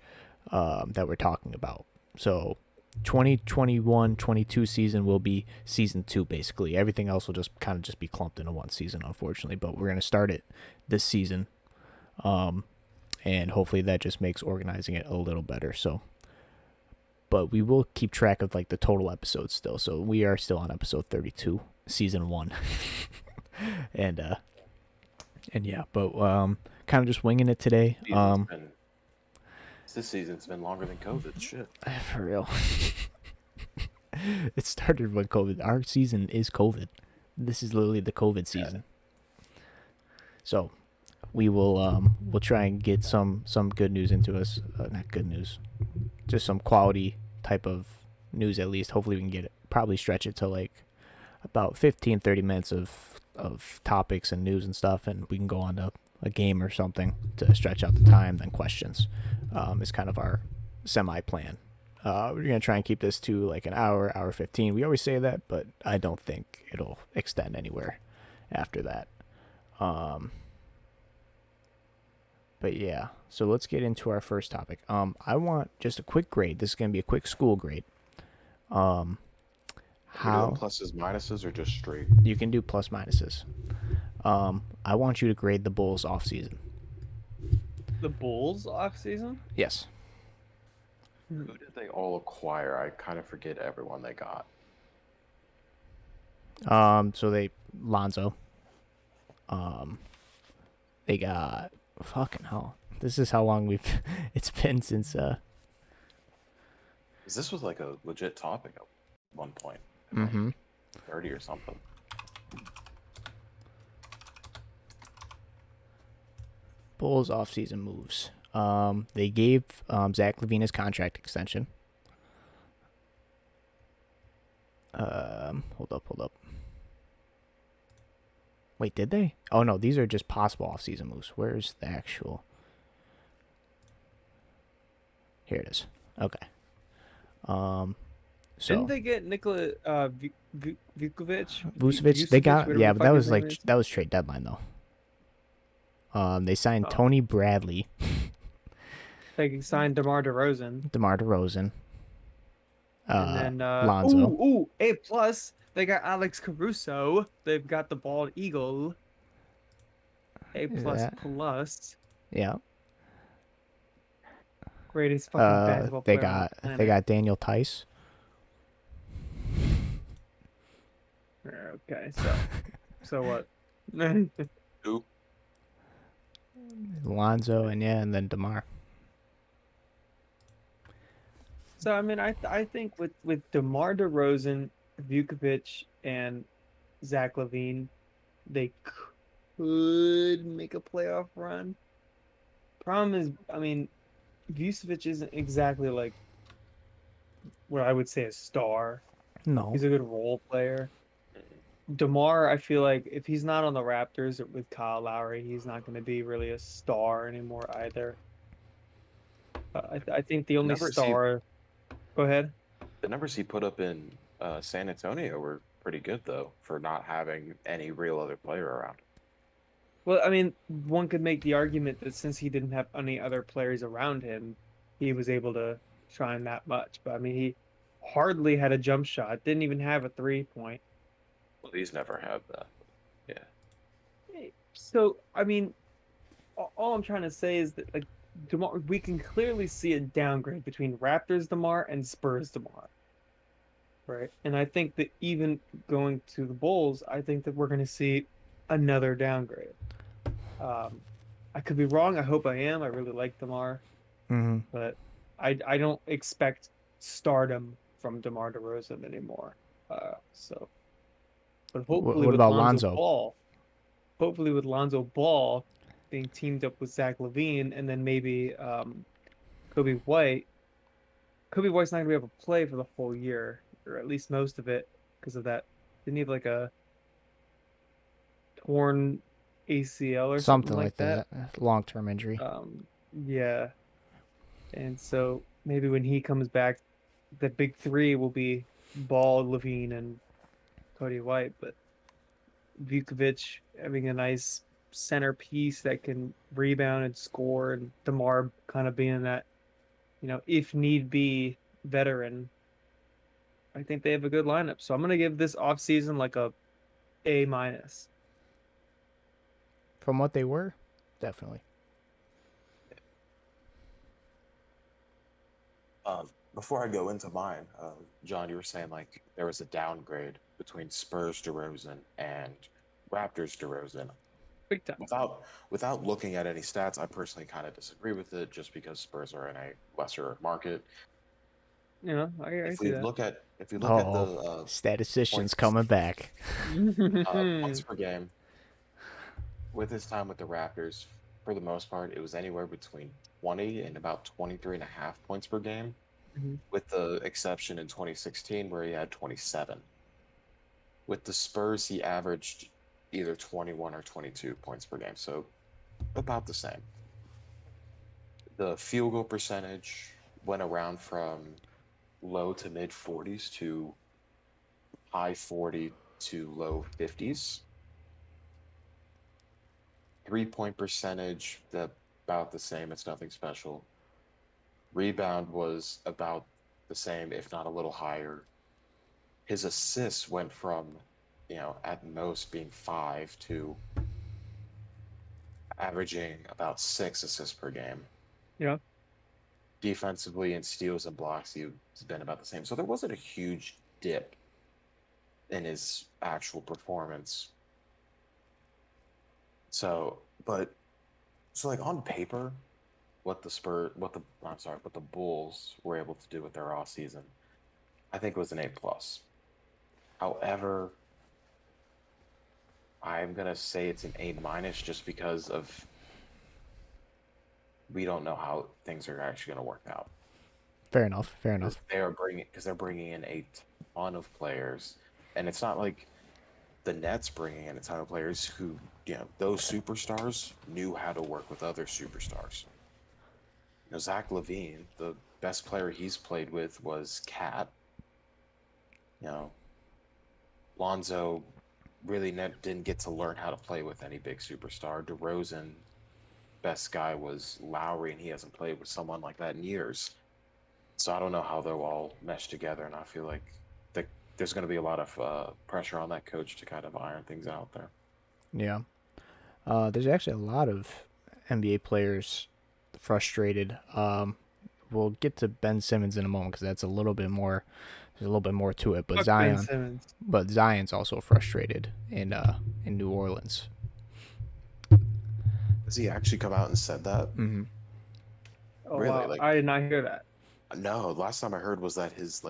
that we're talking about. So 2021-22 season will be season 2 basically. Everything else will just kind of just be clumped into one season, unfortunately, but we're going to start it this season, and hopefully that just makes organizing it a little better. So but we will keep track of like the total episodes still, so we are still on episode 32, season 1. and yeah, but kind of just winging it today. This season's been longer than COVID. Shit. For real. It started when COVID. Our season is COVID. This is literally the COVID season. So we will we'll try and get some good news into us. Not good news, just some quality type of news at least. Hopefully we can get it. Probably stretch it to like about 15-30 minutes of topics and news and stuff, and we can go on to a game or something to stretch out the time. Then questions is kind of our semi plan. We're gonna try and keep this to like an hour, hour 15. We always say that, but I don't think it'll extend anywhere after that. Um, but yeah, so let's get into our first topic. I want just a quick grade. This is gonna be a quick school grade. Um, Are we doing how pluses, minuses, or just straight? you can do plus minuses. I want you to grade the Bulls off season. The Bulls off season. Yes. Who did they all acquire? I kind of forget everyone they got. So they Lonzo. They got fucking hell. This is how long we've it's been since 'Cause this was like a legit topic at one point. mm-hmm. 30 or something. Bulls offseason moves. They gave Zach LaVine his contract extension. Hold up. Wait, did they? Oh no, these are just possible offseason moves. Where's the actual? Here it is. Okay. So Didn't they get Nikola Vucevic? Vucevic, they got whatever yeah, the but that fuck was his name like is? that was trade deadline though. They signed Oh. Tony Bradley, They signed DeMar DeRozan. DeMar DeRozan, And then Lonzo. Ooh, A plus. They got Alex Caruso. They've got the bald eagle. A plus that- plus. Yeah. Greatest fucking basketball They player on got the planet. they got Daniel Tice. Okay, so what? Who? Lonzo and then DeMar. So I mean, I think with DeMar DeRozan, Vucevic, and Zach LaVine, they could make a playoff run. Problem is, I mean, Vucevic isn't exactly like what I would say a star. No. He's a good role player. DeMar, I feel like if he's not on the Raptors with Kyle Lowry, he's not going to be really a star anymore either. I think the only Never see- star. Go ahead. The numbers he put up in San Antonio were pretty good, though, for not having any real other player around. Well, I mean, one could make the argument that since he didn't have any other players around him, he was able to shine that much. But I mean, he hardly had a jump shot, didn't even have a 3-point. Well, he's never had that. Yeah. So, I mean, all I'm trying to say is that, like, DeMar, we can clearly see a downgrade between Raptors DeMar and Spurs DeMar. Right? And I think that even going to the Bulls, I think that we're going to see another downgrade. I could be wrong. I hope I am. I really like DeMar, Mm-hmm. but I don't expect stardom from DeMar DeRozan anymore. But hopefully What with about Lonzo Lonzo? Ball, hopefully with Lonzo Ball being teamed up with Zach LaVine, and then maybe Kobe White. Kobe White's not gonna be able to play for the whole year, or at least most of it, because of that. Didn't he have like a torn ACL or Something like that. Long-term injury. Yeah. And so maybe when he comes back, the big three will be Ball, LaVine, and Cody White. But Vucevic having a nice centerpiece that can rebound and score, and DeMar kind of being that, if need be, veteran. I think they have a good lineup. So I'm gonna give this offseason like a A minus. From what they were, definitely. Before I go into mine, John, you were saying like there was a downgrade between Spurs DeRozan and Raptors DeRozan. Big time. Without looking at any stats, I personally kind of disagree with it, just because Spurs are in a lesser market. I If see we that. look at the Statisticians points. coming back. Points per game, with his time with the Raptors, for the most part, it was anywhere between 20 and about 23.5 points per game, Mhm. with the exception in 2016 where he had 27. With the Spurs, he averaged either 21 or 22 points per game, so about the same. The field goal percentage went around from low to mid 40s to high 40 to low 50s. 3-point percentage, about the same. It's nothing special. Rebound was about the same, if not a little higher. His assists went from, at most being 5 to averaging about 6 assists per game. Yeah. Defensively and steals and blocks, he's been about the same. So there wasn't a huge dip in his actual performance. So like on paper, what the Bulls were able to do with their off season, I think it was an A+. However, I'm gonna say it's an A- just because of we don't know how things are actually gonna work out. Fair enough. Fair enough. They're bringing in a ton of players, and it's not like the Nets bringing in a ton of players who, those superstars knew how to work with other superstars. Zach LaVine, the best player he's played with was Cat. Lonzo really didn't get to learn how to play with any big superstar. DeRozan, best guy was Lowry, and he hasn't played with someone like that in years. So I don't know how they'll all mesh together, and I feel like there's going to be a lot of pressure on that coach to kind of iron things out there. Yeah. There's actually a lot of NBA players frustrated. We'll get to Ben Simmons in a moment because that's a little bit more. There's a little bit more to it, but Fuck Ben Simmons. Zion's also frustrated in New Orleans. Has he actually come out and said that? Mm-hmm. Oh, Really? wow. Like, I did not hear that. No, last time I heard was that his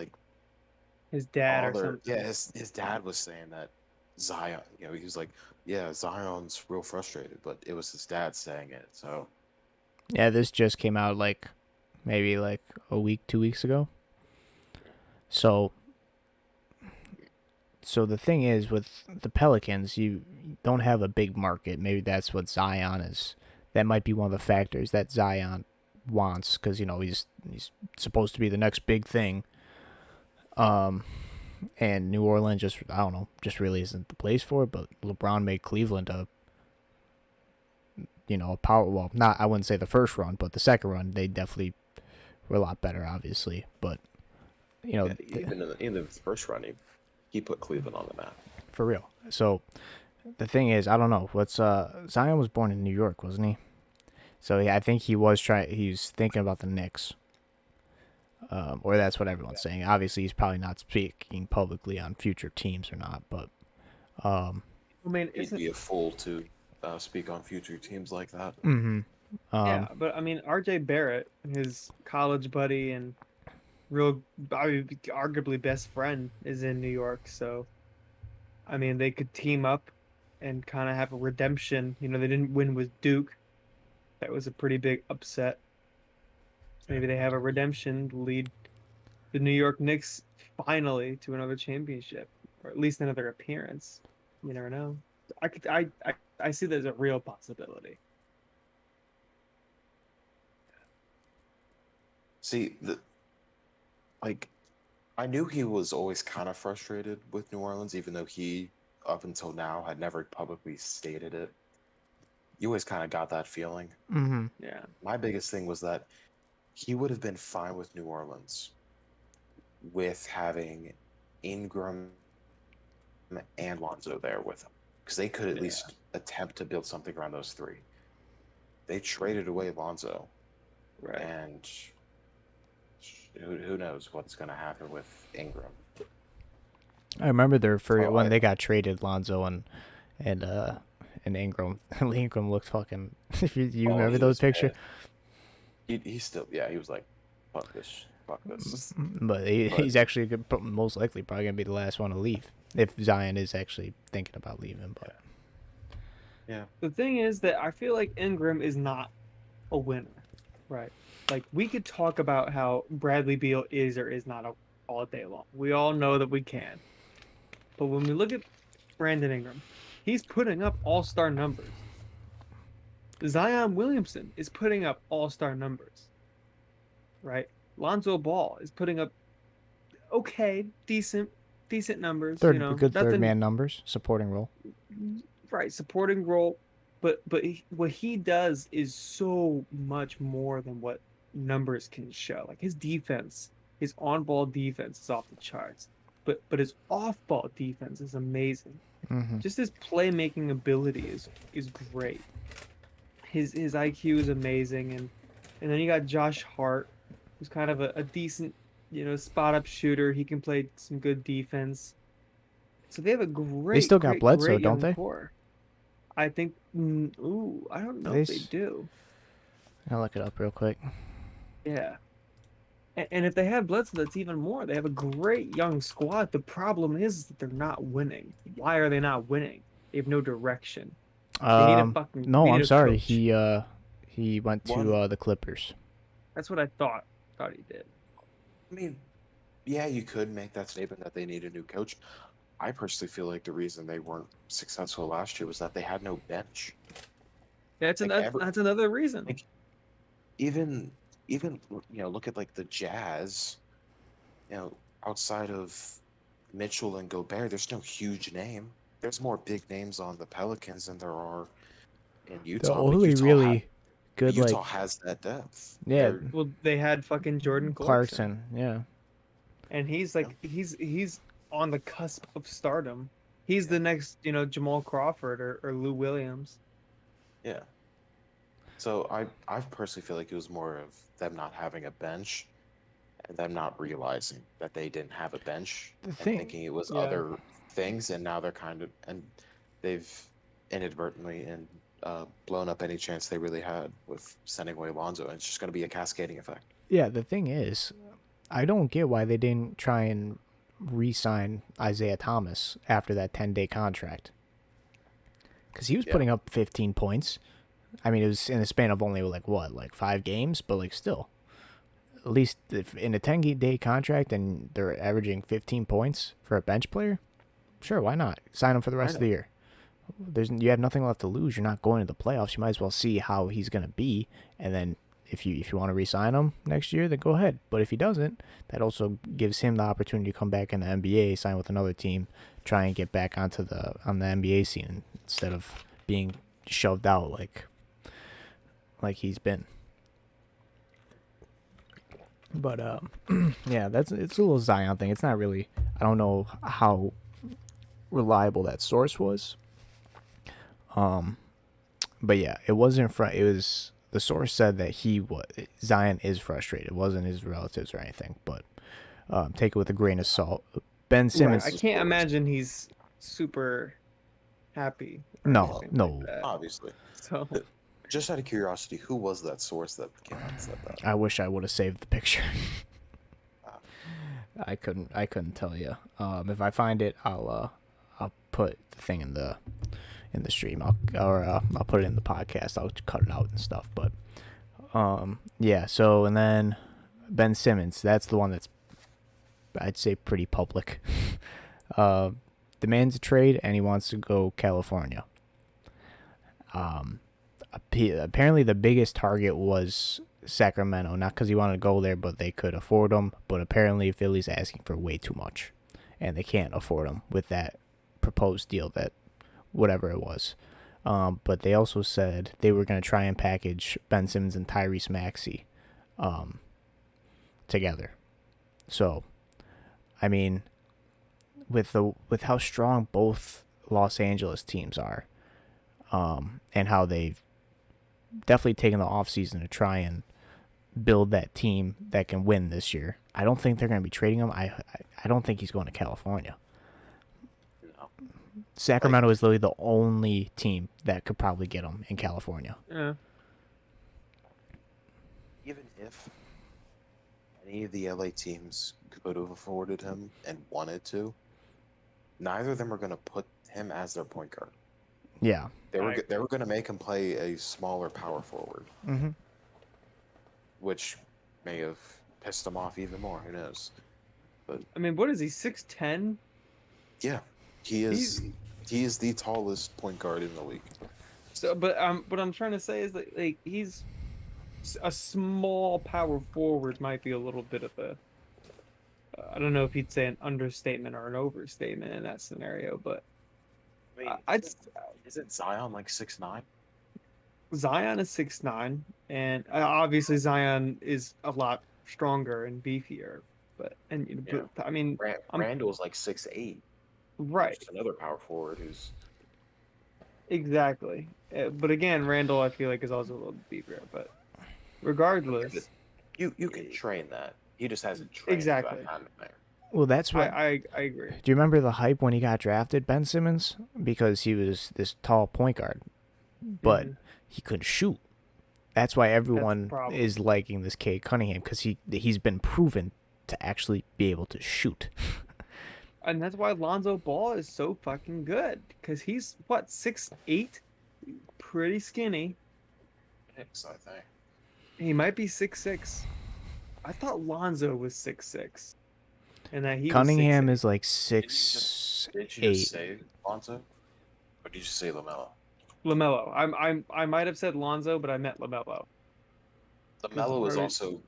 dad or father, something. yeah, his dad was saying that Zion, he was like, yeah, Zion's real frustrated, but it was his dad saying it. So yeah, this just came out maybe a week, 2 weeks ago. So the thing is with the Pelicans, you don't have a big market. Maybe that's what Zion is. That might be one of the factors that Zion wants because he's supposed to be the next big thing. And New Orleans just really isn't the place for it. But LeBron made Cleveland a power. Well, not I wouldn't say the first run, but the second run they definitely were a lot better, obviously. But even in the first run, he put Cleveland on the map for real. So the thing is, I don't know. Zion was born in New York, wasn't he? So yeah, I think he was thinking about the Knicks. Or that's what everyone's saying. Obviously, he's probably not speaking publicly on future teams or not, but I mean, he'd be a fool to speak on future teams like that. Mm-hmm. Yeah, but I mean, R.J. Barrett, his college buddy and arguably best friend, is in New York. So, I mean, they could team up and kind of have a redemption. They didn't win with Duke. That was a pretty big upset. Maybe they have a redemption to lead the New York Knicks finally to another championship, or at least another appearance. You never know. I see there's a real possibility. See, I knew he was always kind of frustrated with New Orleans, even though he, up until now, had never publicly stated it. You always kind of got that feeling. Mm-hmm. Yeah. My biggest thing was that he would have been fine with New Orleans with having Ingram and Lonzo there with him, because they could at least attempt to build something around those three. They traded away Lonzo, Right. and who knows what's going to happen with Ingram. I remember when they got traded, Lonzo and Ingram. Ingram looked fucking. If you remember those pictures. He still, he was like, fuck this. But he's actually most likely probably gonna be the last one to leave if Zion is actually thinking about leaving. But yeah, the thing is that I feel like Ingram is not a winner, right? Like, we could talk about how Bradley Beal is or is not all day long. We all know that we can. But when we look at Brandon Ingram, he's putting up all-star numbers. Zion Williamson is putting up all-star numbers, right? Lonzo Ball is putting up okay, decent numbers. Good third Nothing man numbers, supporting role. right, supporting role. But what he does is so much more than what numbers can show. Like his defense, his on-ball defense is off the charts. But his off-ball defense is amazing. Mm-hmm. Just his playmaking ability is great. His IQ is amazing, and then you got Josh Hart, who's kind of a decent, spot up shooter. He can play some good defense. So they have a They great, still got great, Bledsoe, great don't young they? core. I think, I don't know They if they s- do. I'll look it up real quick. Yeah. And if they have Bledsoe, that's even more. They have a great young squad. The problem is that they're not winning. Why are they not winning? They have no direction. They need a fucking, No, they I'm need a sorry. coach. He went to One, the Clippers. That's what I thought he did. I mean, yeah, you could make that statement that they need a new coach. I personally feel like the reason they weren't successful last year was that they had no bench. That's Like another that's another reason. like even look at like the Jazz. Outside of Mitchell and Gobert, there's no huge name. There's more big names on the Pelicans than there are in The Utah. But only really good Utah like has that depth. yeah Well, they had fucking Jordan Clarkson, Clarkson. Yeah. and he's on the cusp of stardom. He's the next, Jamal Crawford or Lou Williams. Yeah. So I personally feel like it was more of them not having a bench and them not realizing that they didn't have a bench The and thing- thinking it was Yeah. other things, and now they're they've inadvertently blown up any chance they really had with sending away Lonzo, and it's just going to be a cascading effect. Yeah, the thing is, I don't get why they didn't try and re-sign Isaiah Thomas after that 10-day contract. Because he was Yeah. putting up 15 points. I mean, it was in the span of only, like 5 games? But, like, still. At least if in a 10-day contract and they're averaging 15 points for a bench player, sure, why not? Sign him for the rest of the year. You have nothing left to lose. You're not going to the playoffs. You might as well see how he's going to be, and then if you want to re-sign him next year, then go ahead. But if he doesn't, that also gives him the opportunity to come back in the NBA, sign with another team, try and get back on the NBA scene instead of being shoved out like he's been. But yeah, it's a little Zion thing. It's not really. I don't know how reliable that source was. But yeah, it wasn't It was the source said that Zion is frustrated. It wasn't his relatives or anything. But take it with a grain of salt. Ben Simmons. I can't imagine he's super happy. or No, anything no. like that. Obviously. So Just out of curiosity, who was that source that came out and said that? I wish I would have saved the picture. I couldn't tell you. If I find it, I'll put the thing in the stream. I'll put it in the podcast. I'll cut it out and stuff. But yeah. So and then Ben Simmons. That's the one that's I'd say pretty public. Demands a trade and he wants to go California. Apparently the biggest target was Sacramento, not because he wanted to go there, but they could afford him. But apparently Philly's asking for way too much, and they can't afford him with that proposed deal, that whatever it was. But they also said they were going to try and package Ben Simmons and Tyrese Maxey together. So, I mean, with how strong both Los Angeles teams are, and how they've definitely taken the offseason to try and build that team that can win this year, I don't think they're going to be trading him. I don't think he's going to California. No. Sacramento is literally the only team that could probably get him in California. yeah. Even if any of the LA teams could have afforded him and wanted to, neither of them are going to put him as their point guard. Yeah. They were going to make him play a smaller power forward, Mm-hmm. which may have pissed him off even more. Who knows? I mean, what is he? 6'10"? Yeah, he is. He is the tallest point guard in the league. So, but what I'm trying to say is that like he's a small power forward might be a little bit of a I don't know if you'd say an understatement or an overstatement in that scenario, but I mean, I'd isn't Zion like 6'9"? Zion is 6'9", and obviously Zion is a lot stronger and beefier. Yeah. I mean, I'm Randall's like 6'8", right, who's another power forward who's exactly. But again, Randall, I feel like is also a little beefier. But yeah, but regardless, you can eh, train that. He just hasn't trained for that exactly. kind of thing. Well, that's what. I agree. Do you remember the hype when he got drafted, Ben Simmons? Because he was this tall point guard, but Hmm. he couldn't shoot. That's why That's the everyone problem. is liking this Cade Cunningham because he's been proven to actually be able to shoot. And that's why Lonzo Ball is so fucking good. Because he's what, 6'8"? Pretty skinny. Picks, I think. He might be 6'6". I thought Lonzo was 6'6", and that he was six Cunningham eight. is like Did you just 6'8". say Lonzo, or did you say Lamelo? LaMelo. I might have said Lonzo, but I meant LaMelo. Because Lamelo is also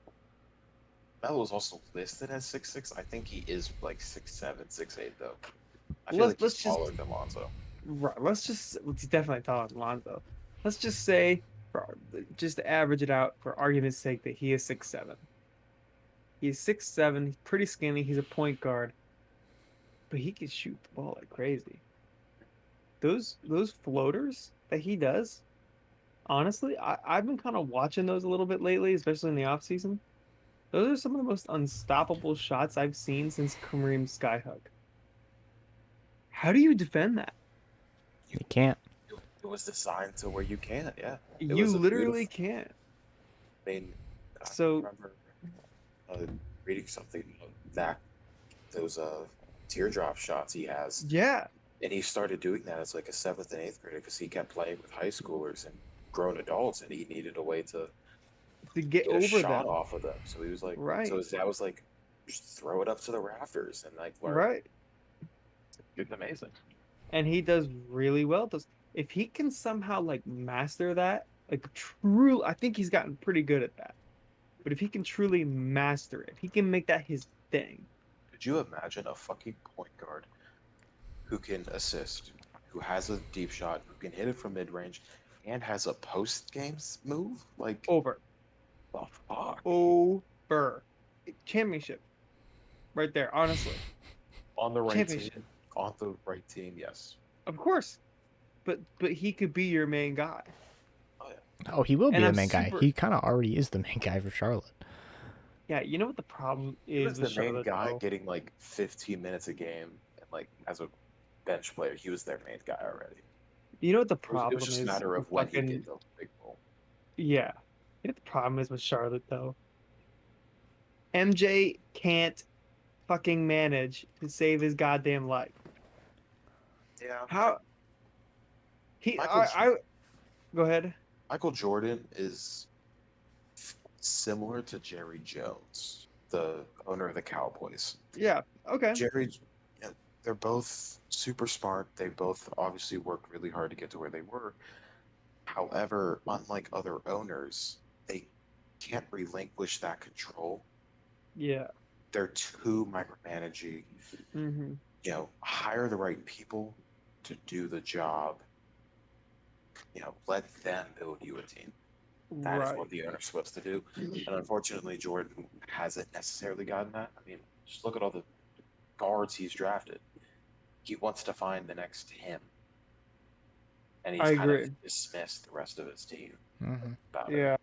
Melo is also listed as 6'6". I think he is like 6'7", 6'8" though. I feel like he's let's just taller than Lonzo. right. Let's definitely taller than Lonzo. Let's just say, for just to average it out for argument's sake, that he is 6'7". He's 6'7". He's pretty skinny. He's a point guard, but he can shoot the ball like crazy. Those floaters that he does, honestly, I've been kind of watching those a little bit lately, especially in the off season. Those are some of the most unstoppable shots I've seen since Kareem Skyhook. How do you defend that? You, You can't. it was designed to where you can't. Yeah, it You was a literally beautiful. can't. I mean, I So remember uh, reading something about that those teardrop shots he has, yeah, and he started doing that as like a seventh and eighth grader because he kept playing with high schoolers and grown adults, and he needed a way to to get get a over shot them. off of them. So he was like, so Right, his dad was like, just throw it up to the rafters and like learn. right. It's amazing. And he does really well. Does if he can somehow like master that, like true, I think he's gotten pretty good at that. But if he can truly master it, if he can make that his thing. Could you imagine a fucking point guard who can assist, who has a deep shot, who can hit it from mid range, and has a post games move? Like, Over. the fuck? Over. Championship. Right there, honestly. On the right team, Championship. on the right team, yes. Of course. But he could be your main guy. Oh yeah. Oh, he will be And the I'm main guy. super He kind of already is the main guy for Charlotte. yeah, you know what the problem He is was with the main Charlotte guy though? getting like 15 minutes a game, and like as a bench player, he was their main guy already. You know what the It was problem just a is matter with of when he'd fucking get the big role. yeah. You know what the problem is with Charlotte though? MJ can't fucking manage to save his goddamn life. Yeah. How he Michael I go ahead. Michael Jordan is similar to Jerry Jones, the owner of the Cowboys. Yeah, okay. Jerry, yeah, they're both super smart. They both obviously worked really hard to get to where they were. However, unlike other owners, they can't relinquish that control. Yeah. They're too micromanaging. Mm-hmm. Hire the right people to do the job. Let them build you a team. That is what Right. the owner's supposed to do. And unfortunately, Jordan hasn't necessarily gotten that. I mean, just look at all the guards he's drafted. He wants to find the next him, and I he's kind of agree. dismissed the rest of his team Hmm. about it. Yeah.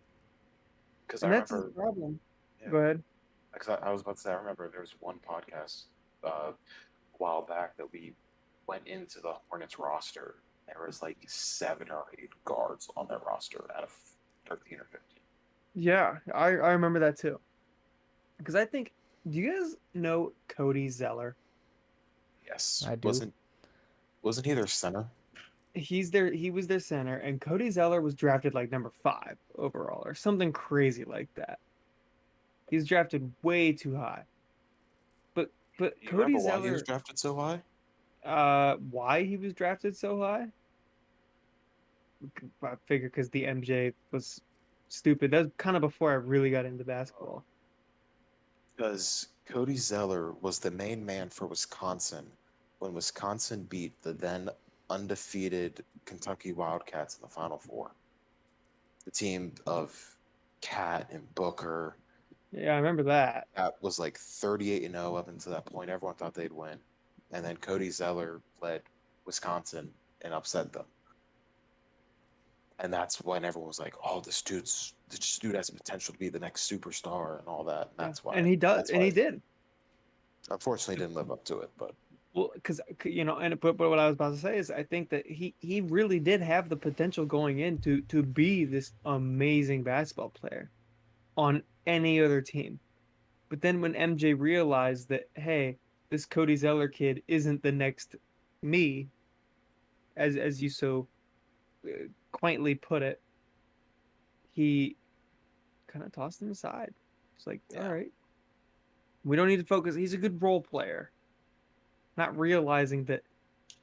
Because I And that's his remember, problem. yeah, Go ahead. because I was about to say, I remember there was one podcast a while back that we went into the Hornets roster. There was like 7 or 8 guards on their roster out of 13 or 15. Yeah, I remember that too. Because I think do you guys know Cody Zeller? Yes, I do. wasn't he their center? He was their center, and Cody Zeller was drafted like number 5 overall or something crazy like that. He's drafted way too high. But Do you Cody remember why he was Zeller, drafted so high? why he was drafted so high? I figure because the MJ was stupid. That was kind of before I really got into basketball. Because Cody Zeller was the main man for Wisconsin when Wisconsin beat the then undefeated Kentucky Wildcats in the Final Four. The team of Cat and Booker. Yeah, I remember that. That was like 38-0 up until that point. Everyone thought they'd win. And then Cody Zeller led Wisconsin and upset them. And that's when everyone was like, "Oh, this dude has potential to be the next superstar and all that." And Yeah. that's why. And he does, that's and why he did. Unfortunately, didn't live up to it, but Well, because but what I was about to say is I think that he really did have the potential going in to be this amazing basketball player on any other team. But then when MJ realized that, hey, this Cody Zeller kid isn't the next me, as you so quaintly put it, he kind of tossed him aside. It's like, Yeah. all right, we don't need to focus. He's a good role player, not realizing that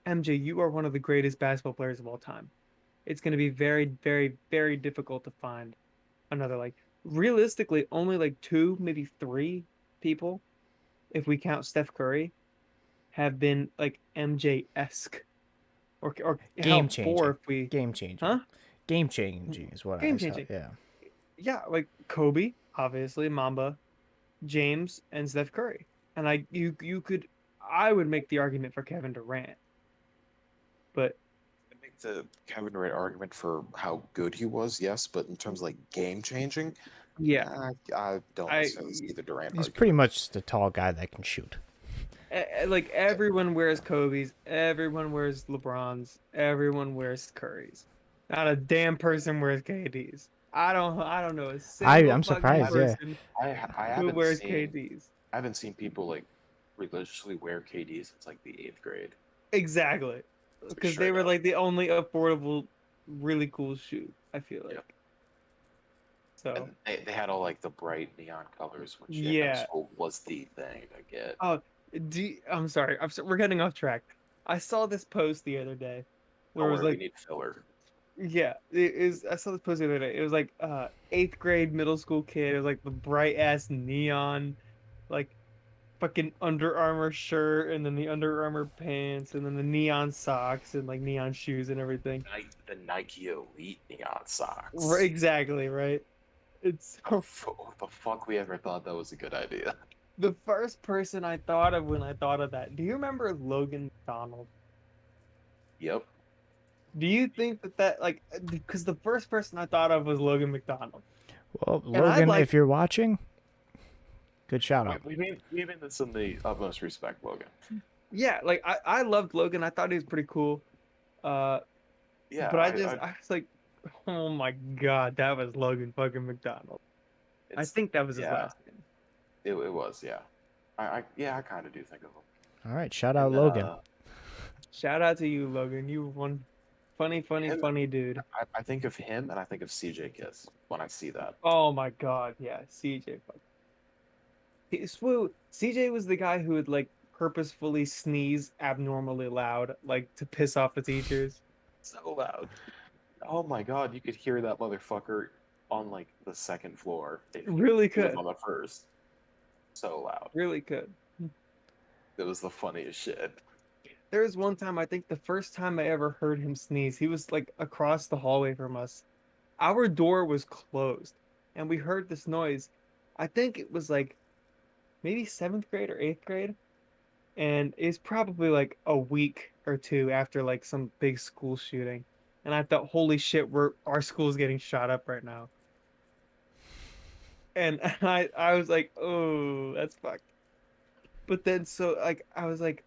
MJ, you are one of the greatest basketball players of all time. It's going to be very, very, very difficult to find another, like, realistically only like two, maybe three people, if we count Steph Curry, have been like MJ-esque, or hell, Game four changing. if we, Game changing. huh? Game changing is what Game I saw. changing. Yeah. Yeah, like Kobe, obviously, Mamba, James, and Steph Curry. And I would make the argument for Kevin Durant, but I make the Kevin Durant argument for how good he was, yes, but in terms of like game changing, yeah, I don't I necessarily see the Durant He's argument. pretty much just a tall guy that can shoot. like everyone wears Kobe's, everyone wears LeBron's, everyone wears Curry's. Not a damn person wears KD's. I don't know a single I'm fucking surprised, yeah. person I who haven't wears seen KD's. I haven't seen people like religiously wear KD since like the 8th grade. Exactly, because they straight were up. like the only affordable, really cool shoe. I feel like. Yep. So And they had all like the bright neon colors, which in Yeah. high school was the thing to get. Oh, I'm sorry. We're getting off track. I saw this post the other day where it was Or we like, need filler. yeah, it is. I saw this post the other day. It was like 8th grade middle school kid. It was like the bright ass neon, like fucking Under Armour shirt, and then the Under Armour pants, and then the neon socks, and like neon shoes and everything. The Nike Elite neon socks. Right, exactly, right. It's so The fuck we ever thought that was a good idea. the first person I thought of when I thought of that. Do you remember Logan McDonald? Yep. Do you think that like because the first person I thought of was Logan McDonald? Well, And I'd Logan, like- if you're watching, good shout out. We mean this in the utmost respect, Logan. Yeah, like I loved Logan. I thought he was pretty cool. Yeah. But I was like, oh my god, that was Logan fucking McDonald. I think that was his yeah. last name. It was, yeah. I kind of do think of him. All right, shout out And then, Logan. Shout out to you, Logan. You were one funny dude. I think of him and I think of CJ Kiss when I see that. Oh my god, yeah, CJ. CJ was the guy who would like purposefully sneeze abnormally loud, like to piss off the teachers. So loud. Oh my god, you could hear that motherfucker on like the second floor. If you Really lived could. on the first. So loud. Really could. It was the funniest shit. There was one time, I think the first time I ever heard him sneeze, he was like across the hallway from us. Our door was closed, and we heard this noise. I think it was like maybe 7th grade or 8th grade. And it's probably like a week or two after like some big school shooting. And I thought, holy shit, our school's getting shot up right now. And I was like, oh, that's fucked. But then so like I was like,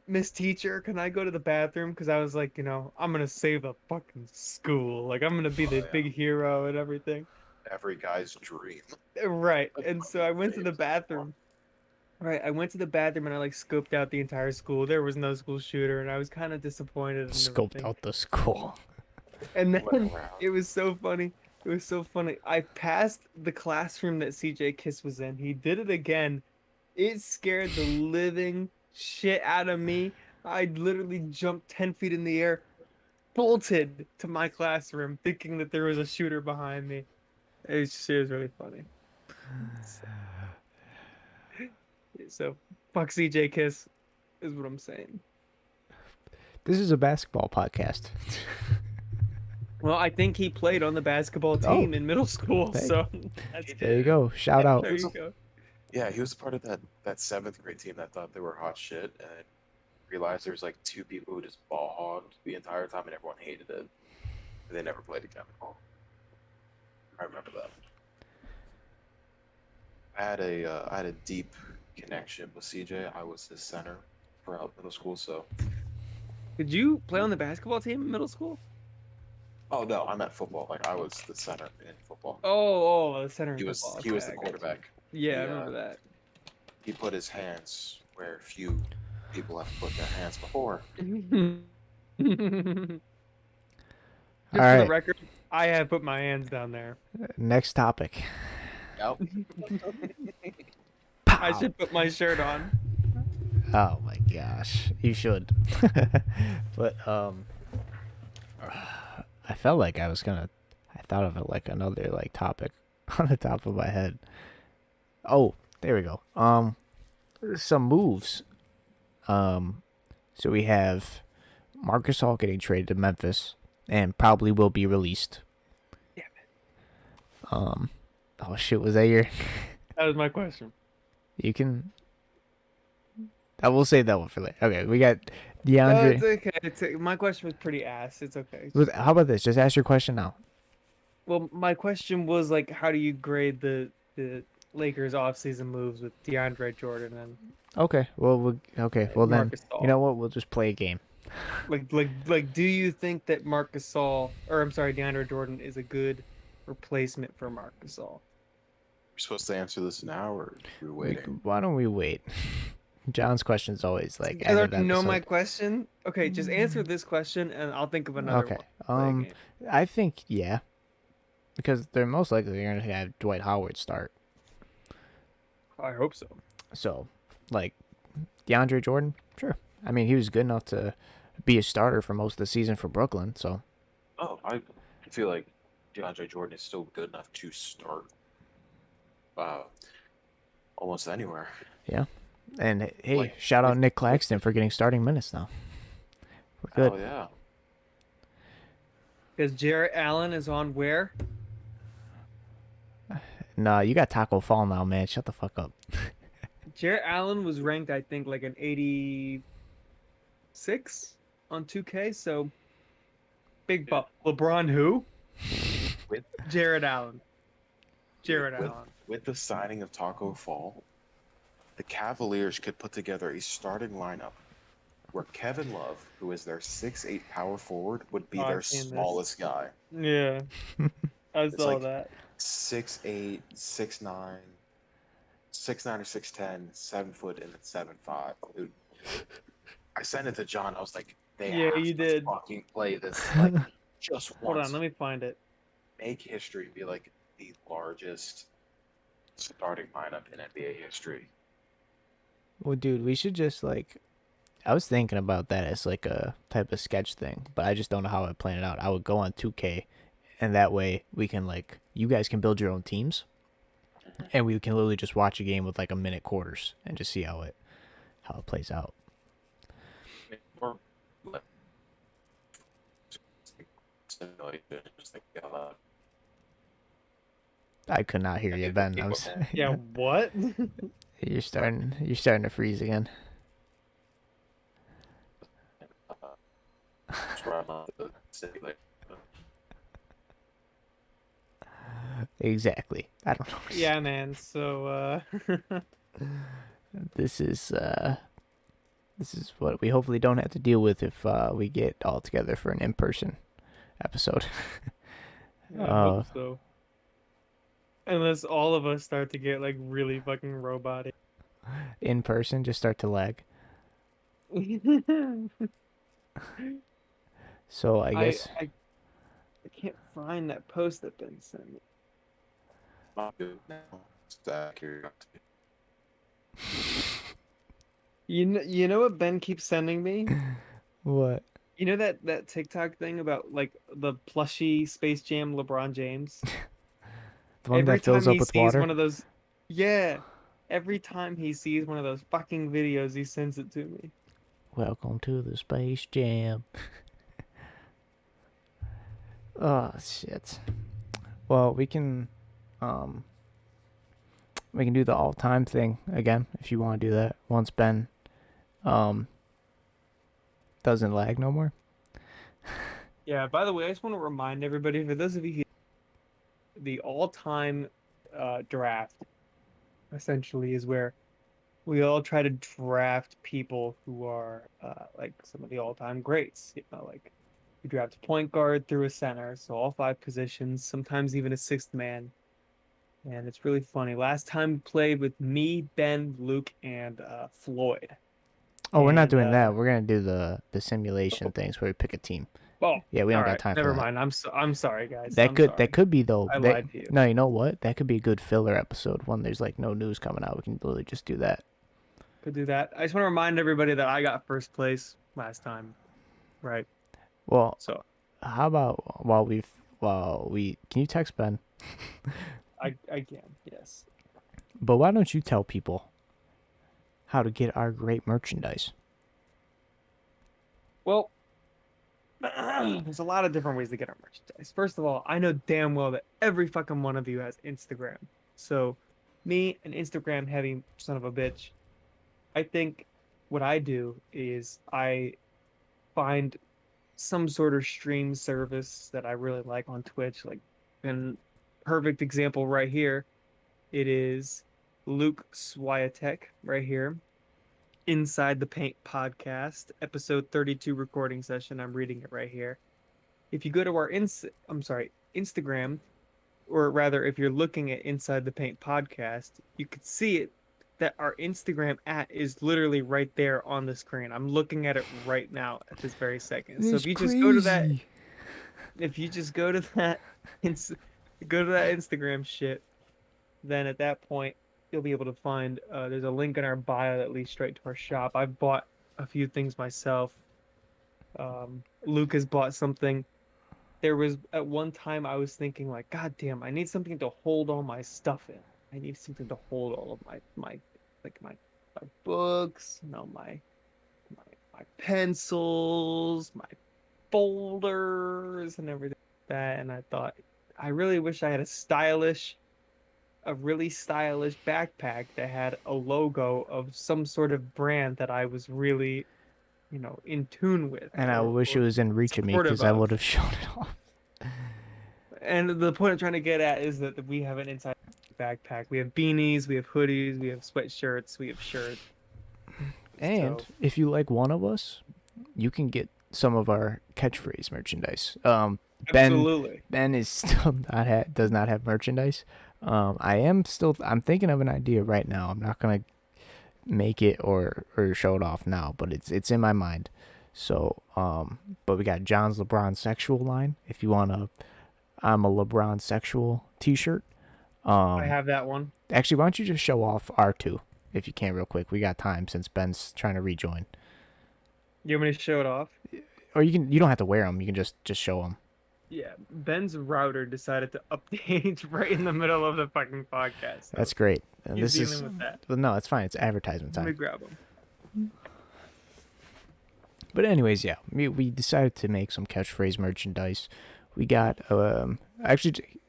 Miss Teacher, can I go to the bathroom? Because I was like, I'm gonna save the fucking school. Like I'm gonna be the yeah. big hero and everything. Every guy's dream. Right. And so I went to the bathroom. Right, I went to the bathroom and I like scoped out the entire school. There was no school shooter, and I was kind of disappointed. And Scoped everything. out the school. And then Went around. it was so funny. It was so funny. I passed the classroom that CJ Kiss was in. He did it again. It scared the living shit out of me. I literally jumped 10 feet in the air, bolted to my classroom, thinking that there was a shooter behind me. It was really funny. So fuck CJ Kiss is what I'm saying. This is a basketball podcast. Well, I think he played on the basketball Oh. team in middle school, Hey. so that's There you go. Shout out. There you go. Yeah, he was a part of that seventh grade team that thought they were hot shit and realized there was like two people who just ball hogged the entire time and everyone hated it. And they never played again. I remember that. I had a deep connection with CJ. I was his center throughout middle school, so. Did you play on the basketball team in middle school? Oh no, I meant football. Like I was the center in football. Oh, the center. He was football. he was Okay, the I got you. quarterback. Yeah, I Yeah. remember that. He put his hands where few people have put their hands before. Just All for right. the record, I have put my hands down there. Next topic. Yep. I Pow. should put my shirt on. Oh my gosh, you should. But I felt like I thought of it like another like topic on the top of my head. Oh, there we go. Some moves. So we have Marcus Gasol getting traded to Memphis and probably will be released. Damn Oh shit, was that your? That was my question. You can. I will save that one for later. Okay, we got No, DeAndre. it's okay. My question was pretty ass. It's okay. How about this? Just ask your question now. Well, my question was like, how do you grade the Lakers offseason moves with DeAndre Jordan and Okay. Well, okay. Well then, Marc Gasol? you know what? We'll just play a game. Like, do you think that Marc Gasol, or I'm sorry, DeAndre Jordan is a good replacement for Marc Gasol? We're supposed to answer this now, or we're waiting. Why don't we wait? John's question is always like. You guys end of already know my episode. question. Okay, just answer this question, and I'll think of another Okay. one. Play a game. I think yeah, because they're most likely going to have Dwight Howard start. I hope so. So, like, DeAndre Jordan, sure. I mean, he was good enough to be a starter for most of the season for Brooklyn. So, Oh, I feel like DeAndre Jordan is still good enough to start. Almost anywhere. and hey, Like, shout out with- Nick Claxton for getting starting minutes now. We're good. Oh yeah. Because Jarrett Allen is on where? Nah, you got Taco Fall now, man. Shut the fuck up. Jarrett Allen was ranked, I think, like an 86 on 2K. So big buck. LeBron who? With Jarrett Allen. Jarrett with, Allen. with the signing of Taco Fall, the Cavaliers could put together a starting lineup where Kevin Love, who is their 6'8" power forward, would be Oh, their I've seen this. smallest guy. Yeah. I saw like- that. 6'8", 6'9", 6'9" or 6'10", 7 foot, and then 7'5". Dude, I sent it to John. I was like, they Yeah, have you to did. fucking play this like just Hold once. on, let me find it. Make history, be like the largest starting lineup in NBA history. Well, dude, we should just like. I was thinking about that as like a type of sketch thing, but I just don't know how I'd plan it out. I would go on 2K, and that way we can like you guys can build your own teams, and we can literally just watch a game with like a minute quarters and just see how it plays out. Or like, simulation, just like, I could not hear you, Ben. Yeah, what? You're starting to freeze again. just run on the simulation. Exactly. I don't know. Yeah, man. So, This is what we hopefully don't have to deal with if we get all together for an in-person episode. I hope so. Unless all of us start to get like really fucking robotic. In person, just start to lag. So I guess I can't find that post that Ben sent me. Not good now. Just curiosity. You know what Ben keeps sending me? what? You know that TikTok thing about like the plushy Space Jam LeBron James? The one Every that fills time up he with sees water. one of those, yeah. every time he sees one of those fucking videos, he sends it to me. Welcome to the Space Jam. Oh shit. Well, we can do the all-time thing again if you want to do that. Once Ben um doesn't lag no more. Yeah, by the way, I just want to remind everybody, for those of you who, the all-time draft essentially is where we all try to draft people who are like some of the all-time greats. You know, like we draft a point guard through a center, so all 5 positions, sometimes even a sixth man. And it's really funny. Last time we played with me, Ben, Luke, and Floyd. Oh, we're not And doing that. We're gonna do the simulation oh, things where we pick a team. oh, Yeah, we all don't got right, time for never that. mind. I'm sorry, guys. That I'm could sorry. that could be though. I lied to you. No, you know what? That could be a good filler episode when there's like no news coming out. We can literally just do that. Could do that. I just want to remind everybody that I got first place last time, right? Well, So how about while we can you text Ben? I can, yes. But why don't you tell people how to get our great merchandise? Well, there's a lot of different ways to get our merchandise. First of all, I know damn well that every fucking one of you has Instagram. So, me, an Instagram heavy son of a bitch, I think what I do is I find some sort of stream service that I really like on Twitch. Like, and perfect example right here, it is Luke Swiatek right here. Inside the Paint podcast, episode 32 recording session. I'm reading it right here. If you go to our Instagram, or rather, if you're looking at Inside the Paint podcast, you could see it that our Instagram is literally right there on the screen. I'm looking at it right now at this very second. So if you just go to that, if you just go to that, go to that Instagram shit, then at that point you'll be able to find there's a link in our bio that leads straight to our shop. I've bought a few things myself. Luke has bought something. There was at one time I was thinking like, God damn, I need something to hold all my stuff in. I need something to hold all of my books, you know, my pencils, my folders, and everything like that. And I thought, I really wish I had a really stylish backpack that had a logo of some sort of brand that I was really, you know, in tune with. And I wish it was in reach of me because I would have shown it off. And the point I'm trying to get at is that we have an inside backpack. We have beanies, we have hoodies, we have sweatshirts, we have shirts. And if you like one of us, you can get some of our catchphrase merchandise. Absolutely. Ben is still does not have merchandise. I'm thinking of an idea right now. I'm not gonna make it or show it off now, but it's in my mind. So but we got John's LeBron Sexual line. If you want I'm a LeBron Sexual t-shirt. I have that one. Actually, why don't you just show off R2 if you can real quick? We got time since Ben's trying to rejoin. You want me to show it off? Or you don't have to wear them. You can just show them. Yeah, Ben's router decided to update right in the middle of the fucking podcast. So that's great. And he's this dealing with that. Well, no, it's fine. It's advertisement Let me time. grab him. But anyways, yeah, we decided to make some catchphrase merchandise. We got actually.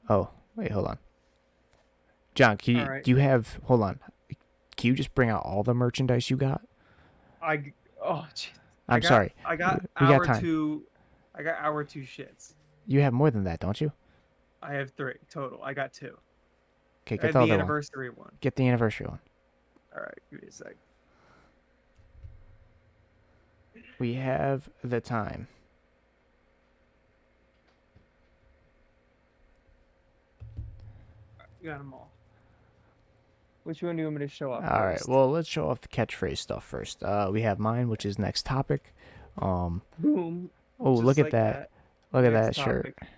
Oh wait, hold on. John, do you have? Hold on. Can you just bring out all the merchandise you got? I'm sorry. I got we hour got time. two. I got hour two shits. You have more than that, don't you? I have 3 total. I got 2. Okay, I get have the the other anniversary one. Get the anniversary one. All right, give me a sec. We have the time. You got them all. Which one do you want me to show off? All right. Well, let's show off the catchphrase stuff first. We have mine, which is next topic. Boom. Oh, Just look at like that! Look at that Next shirt. topic.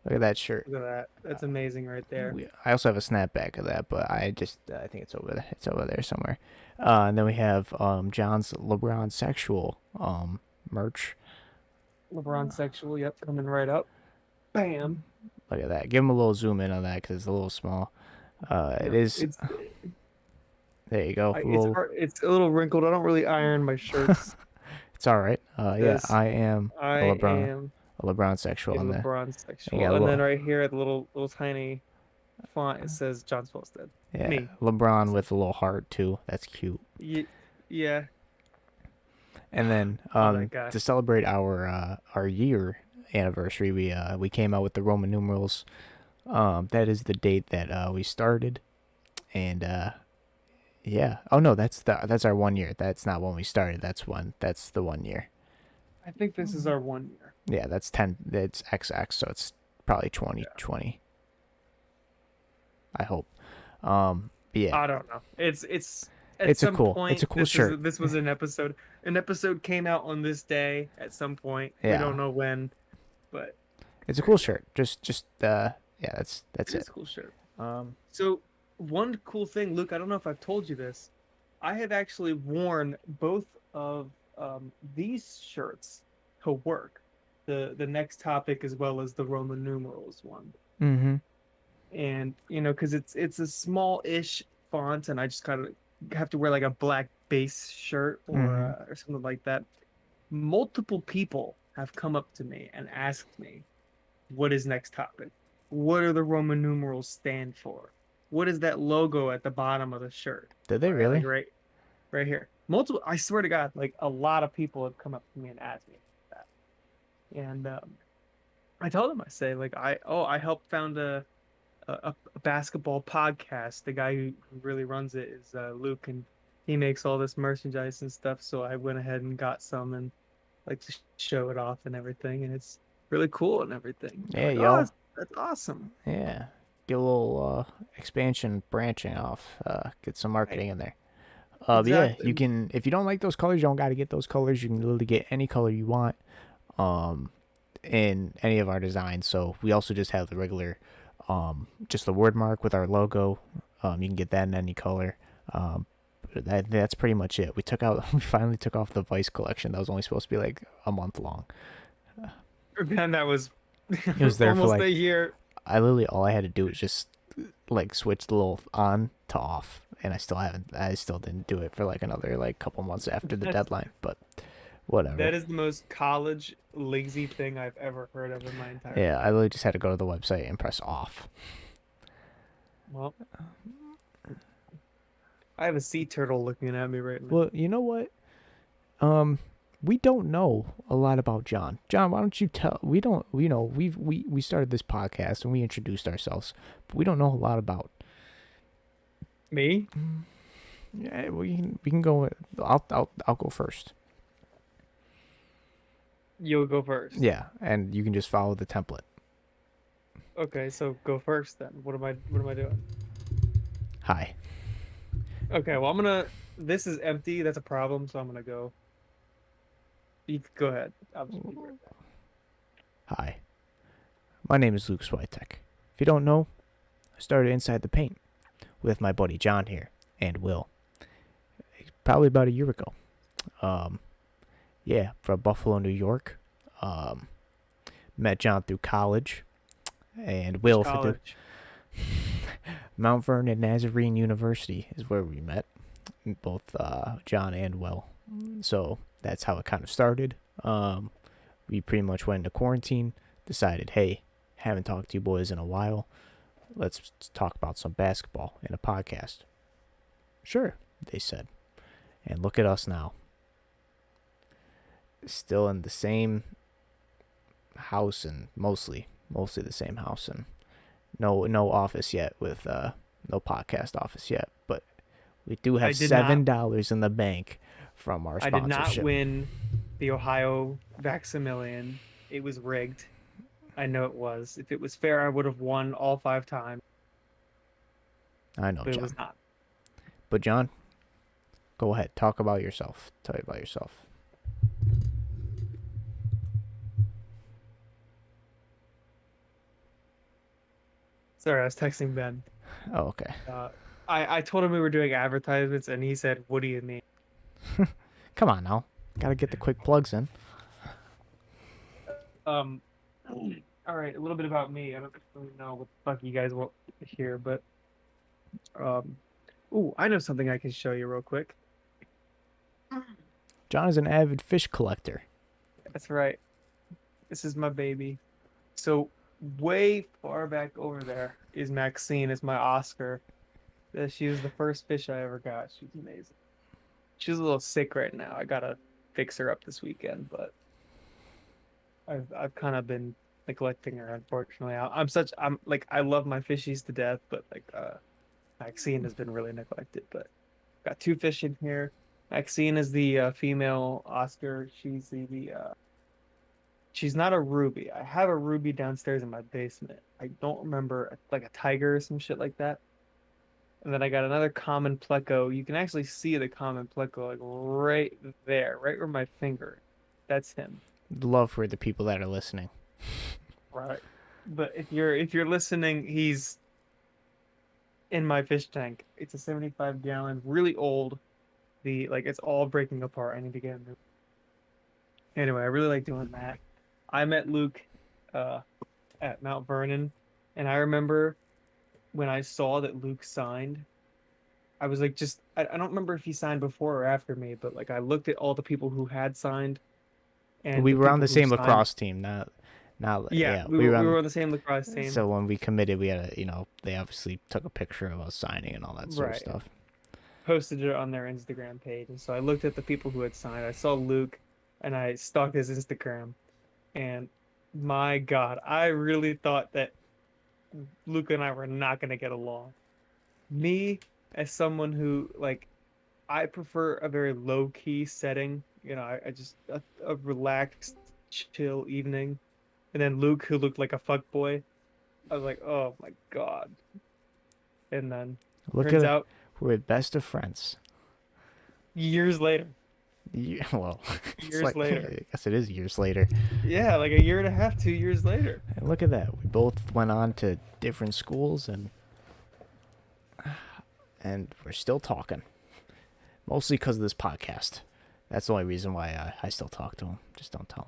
Look at that shirt. Look at that. That's amazing right there. I also have a snapback of that, but I think it's over there. It's over there somewhere. And then we have John's LeBron Sexual merch. LeBron Sexual, yep, coming right up. Bam. Look at that. Give him a little zoom in on that because it's a little small. It No, is. it's There you go. it's Little. hard, it's a little wrinkled. I don't really iron my shirts It's all right. Yeah, because I am I am a LeBron sexual a on there. LeBron You got sexual. a And then little. right here at the little tiny font, it says John Spolstead. Yeah, Me. LeBron So, with a little heart too. That's cute. yeah. And then Oh, that guy. to celebrate our year anniversary, we came out with the Roman numerals. That is the date that we started, and yeah. Oh no, that's our 1 year. That's not when we started. That's the 1 year. I think this is our 1 year. Yeah, that's 10. It's XX, so it's probably 2020. I hope. But yeah, I don't know. It's at it's a some cool. point It's a cool this shirt. is this was an episode. An episode came out on this day at some point. We Yeah. don't know when, but It's a cool shirt. Just yeah, that's it's it. a cool shirt. Um, So one cool thing, Luke, I don't know if I've told you this. I have actually worn both of these shirts to work. The next topic as well as the Roman numerals one. mm-hmm. And because it's a small-ish font, and I just kind of have to wear like a black base shirt or something like that. Multiple people have come up to me and asked me, "What is next topic? What do the Roman numerals stand for? What is that logo at the bottom of the shirt?" Did they Right, really? like right here. Multiple. I swear to God, like a lot of people have come up to me and asked me that, and I told them, I say like I helped found a basketball podcast. The guy who really runs it is Luke, and he makes all this merchandise and stuff. So I went ahead and got some and like to show it off and everything, and it's really cool and everything. Yeah, Like, y'all. that's awesome. Yeah. Get a little expansion branching off. Get some marketing in there. But yeah, you Exactly. can, if you don't like those colors, you don't got to get those colors. You can literally get any color you want in any of our designs. So we also just have the regular, just the word mark with our logo. You can get that in any color. That's pretty much it. We finally took off the Vice collection. That was only supposed to be like a month long. And that was It was there for almost like, a year. all I had to do was just like switch the little on to off, and I still didn't do it for like another like couple months after the That's- deadline, but whatever. That is the most college lazy thing I've ever heard of in my entire Yeah, I literally just had to go to the website and press off. Well, I have a sea turtle looking at me right now. Well, you know what? We don't know a lot about John. John, why don't you tell? We don't. We started this podcast and we introduced ourselves, but we don't know a lot about. Me? Yeah, we can go. I'll go first. You'll go first. Yeah, and you can just follow the template. Okay, so go first then. What am I doing? Hi. Okay, well this is empty, that's a problem, so I'm gonna go. You can go ahead. I'll just be right back. Hi. My name is Luke Switek. If you don't know, I started Inside the Paint with my buddy John here and Will. Probably about a year ago. Yeah, from Buffalo, New York. Met John through college, and Will for the College. Mount Vernon Nazarene University is where we met, both John and Will. So that's how it kind of started. We pretty much went into quarantine, decided, hey, haven't talked to you boys in a while. Let's talk about some basketball in a podcast. Sure, they said. And look at us now. Still in the same house, and mostly the same house, and no office yet with no podcast office yet, but we do have $7 in the bank from our I did sponsorship. not win the Ohio Vaximillion. It was rigged. I know it was. If it was fair, I would have won all 5 times, I know, but it John. was not. But John, go ahead. Talk about yourself. Tell you about yourself. Sorry, I was texting Ben. Oh, okay. I told him we were doing advertisements, and he said, "What do you mean?" Come on now. Gotta get the quick plugs in. All right, a little bit about me. I don't really know what the fuck you guys want to hear, but Um, ooh, I know something I can show you real quick. John is an avid fish collector. That's right. This is my baby. So way far back over there is Maxine. It's my Oscar. She was the first fish I ever got. She's amazing. She's a little sick right now. I gotta fix her up this weekend, but I've kind of been neglecting her, unfortunately. I'm like I love my fishies to death, but like Maxine has been really neglected. But got two fish in here. Maxine is the female Oscar. She's not a ruby. I have a ruby downstairs in my basement. I don't remember like a tiger or some shit like that. And then I got another common pleco. You can actually see the common pleco like right there, right where my finger. That's him. Love for the people that are listening. Right. But if you're listening, he's in my fish tank. It's a 75-gallon, really old. It's all breaking apart. I need to get a new. Anyway, I really like doing that. I met Luke uh at Mount Vernon, and I remember when I saw that Luke signed, I was like I don't remember if he signed before or after me, but like I looked at all the people who had signed and We the were on people the who same signed. lacrosse team, not Yeah, we were we on. were on the same lacrosse team. So when we committed, we had they obviously took a picture of us signing and all that sort of Right. stuff. Posted it on their Instagram page. And so I looked at the people who had signed. I saw Luke and I stalked his Instagram. And my God, I really thought that Luke and I were not going to get along. Me, as someone who, like, I prefer a very low key setting. I just, a relaxed, chill evening. And then Luke, who looked like a fuck boy. I was like, oh my God. And then Look turns at it. out We're best of friends. years later, Well, it's years later. I guess it is years later. Yeah, like a year and a half, 2 years later. And look at that. We both went on to different schools and we're still talking. Mostly because of this podcast. That's the only reason why I still talk to him. Just don't tell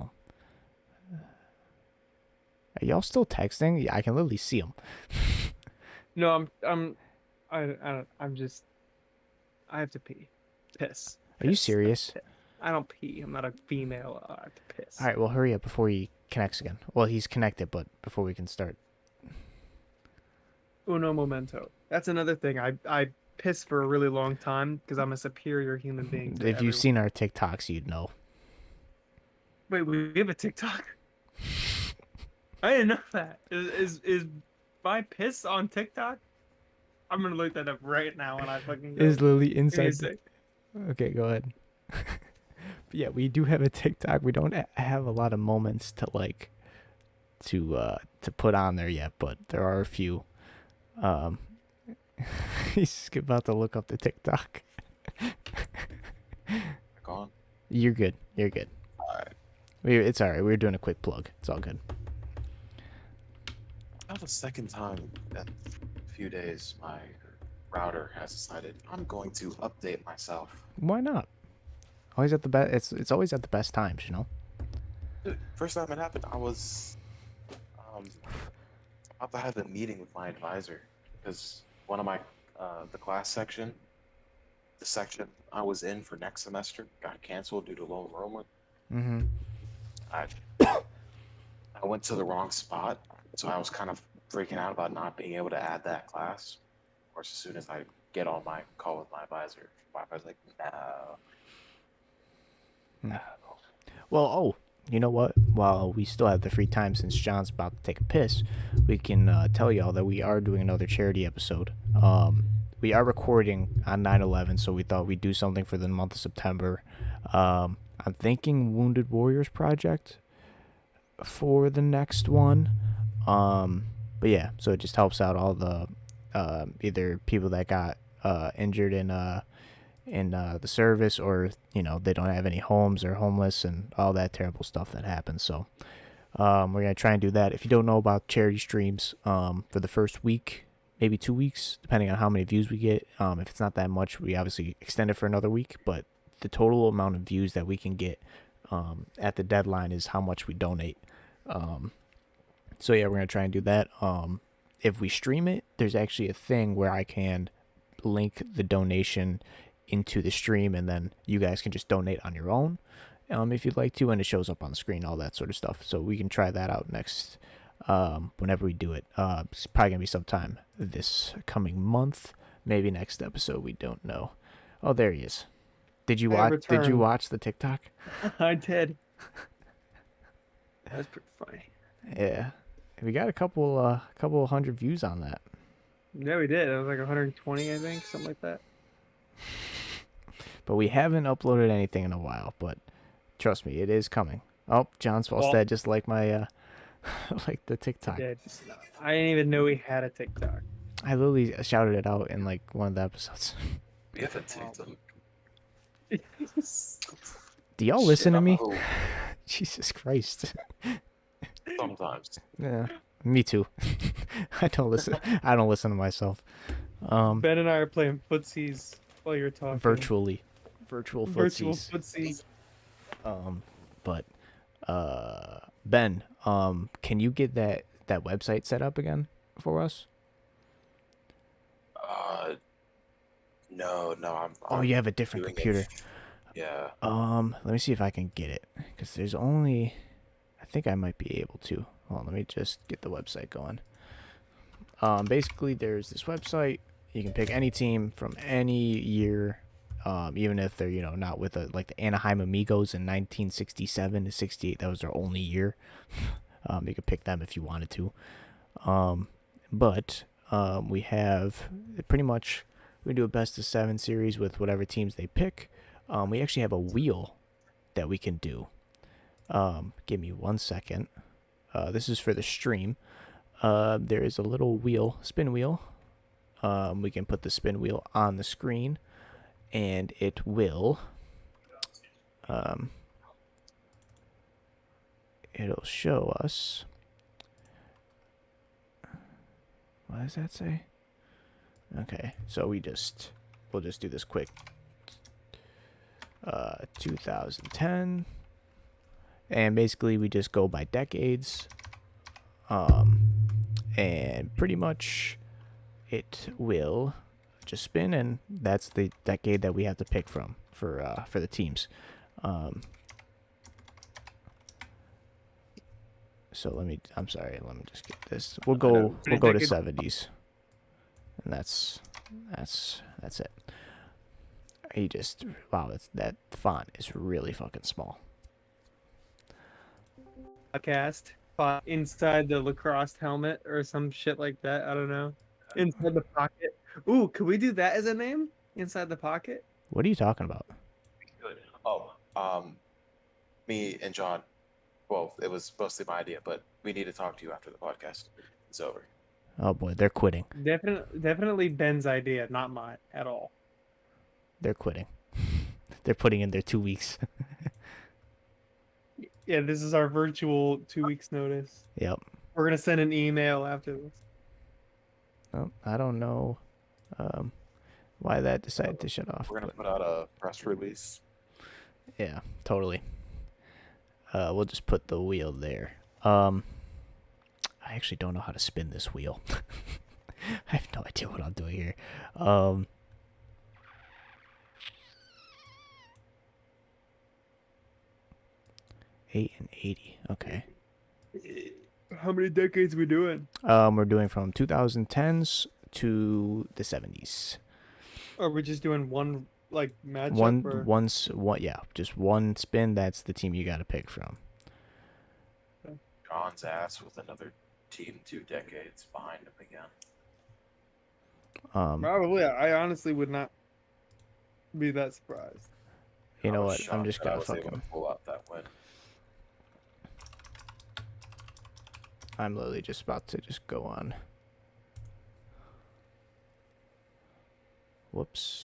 him. Are y'all still texting? Yeah, I can literally see them. No, I'm just, I have to pee. Piss. Are you Piss. serious? I don't pee. I'm not a female. I have to piss. All right, well, hurry up before he connects again. Well, he's connected, but before we can start. Uno momento. That's another thing. I piss for a really long time because I'm a superior human being. To If everyone. you've seen our TikToks, you'd know. Wait, we have a TikTok? I didn't know that. Is my piss on TikTok? I'm gonna look that up right now when I fucking go. Is Lily Give me a inside? sec. Okay, go ahead. But yeah, we do have a TikTok. We don't have a lot of moments to to put on there yet, but there are a few. He's about to look up the TikTok. Gone. You're good. You're good. Alright. It's all right. We're doing a quick plug. It's all good. Now the second time in a few days, my router has decided I'm going to update myself. Why not? Always at the best. It's always at the best times, you know. First time it happened, I was about to have a meeting with my advisor because one of my the class section, the section I was in for next semester got canceled due to low enrollment. Mm-hmm. I I went to the wrong spot, so I was kind of freaking out about not being able to add that class. Of course, as soon as I get on my call with my advisor, my advisor's like, no. No. Well, oh, you know what? While we still have the free time since John's about to take a piss, we can tell y'all that we are doing another charity episode. We are recording on 9/11, so we thought we'd do something for the month of September. I'm thinking Wounded Warriors Project for the next one. But yeah, so it just helps out all the either people that got injured in the service, or they don't have any homes, or homeless, and all that terrible stuff that happens. So we're gonna try and do that. If you don't know about charity streams, for the first week, maybe 2 weeks, depending on how many views we get. If it's not that much, we obviously extend it for another week, but the total amount of views that we can get at the deadline is how much we donate. So yeah, we're gonna try and do that. If we stream it, there's actually a thing where I can link the donation into the stream, and then you guys can just donate on your own, if you'd like to, and it shows up on the screen, all that sort of stuff. So we can try that out next, whenever we do it. It's probably gonna be sometime this coming month, maybe next episode. We don't know. Oh, there he is. Did you watch? Did you returned. watch the TikTok? I did. That was pretty funny. Yeah, we got a couple hundred views on that. Yeah, we did. It was like 120, I think, something like that. But we haven't uploaded anything in a while. But trust me, it is coming. Oh, John Swalstad just like my like the TikTok. Yeah, I didn't even know we had a TikTok. I literally shouted it out in like one of the episodes. We have a TikTok. Do y'all listen to Shit, me? oh, Jesus Christ. Sometimes. Yeah, me too. I don't listen to myself. Ben and I are playing footsies while you're talking. Virtual Virtual footsies. footsies. But Ben, can you get that website set up again for us? No, I'm. Oh, you have a different doing it. computer. Yeah. Let me see if I can get it, because there's only, I think I might be able to. Hold on, let me just get the website going. Basically, there's this website. You can pick any team from any year, even if they're, not with like the Anaheim Amigos in 1967 to 68. That was their only year. You could pick them if you wanted to. But we have pretty much, we do a best of 7 series with whatever teams they pick. We actually have a wheel that we can do. Give me 1 second. This is for the stream. There is a little wheel, spin wheel. We can put the spin wheel on the screen, and it will, it'll show us. What does that say? Okay, so we'll just do this quick. 2010, and basically we just go by decades, and pretty much it will just spin, and that's the decade that we have to pick from for the teams. So let me just get this. We'll go to 70s, and that's it. Wow, that font is really fucking small. Podcast inside the lacrosse helmet or some shit like that. I don't know. Inside the pocket. Ooh, could we do that as a name? Inside the pocket? What are you talking about? Good. Oh, me and John. Well, it was mostly my idea, but we need to talk to you after the podcast is over. Oh boy, they're quitting. Definitely Ben's idea, not mine at all. They're quitting. They're putting in their 2 weeks. Yeah, this is our virtual 2 weeks notice. Yep. We're gonna send an email after this. Oh, I don't know why that decided to shut off. We're gonna but put out a press release. yeah, totally. We'll just put the wheel there. I actually don't know how to spin this wheel. I have no idea what I'm doing here. 8 and 80. Okay. How many decades we doing? We're doing from 2010s to the 70s. Or we're just doing one like matchup? Yeah, just one spin. That's the team you got to pick from. John's ass with another team 2 decades behind him again. Probably. I honestly would not be that surprised. You know I what? was I'm shocked just that I gonna was able to fucking. pull out that win. I'm literally just about to just go on. Whoops.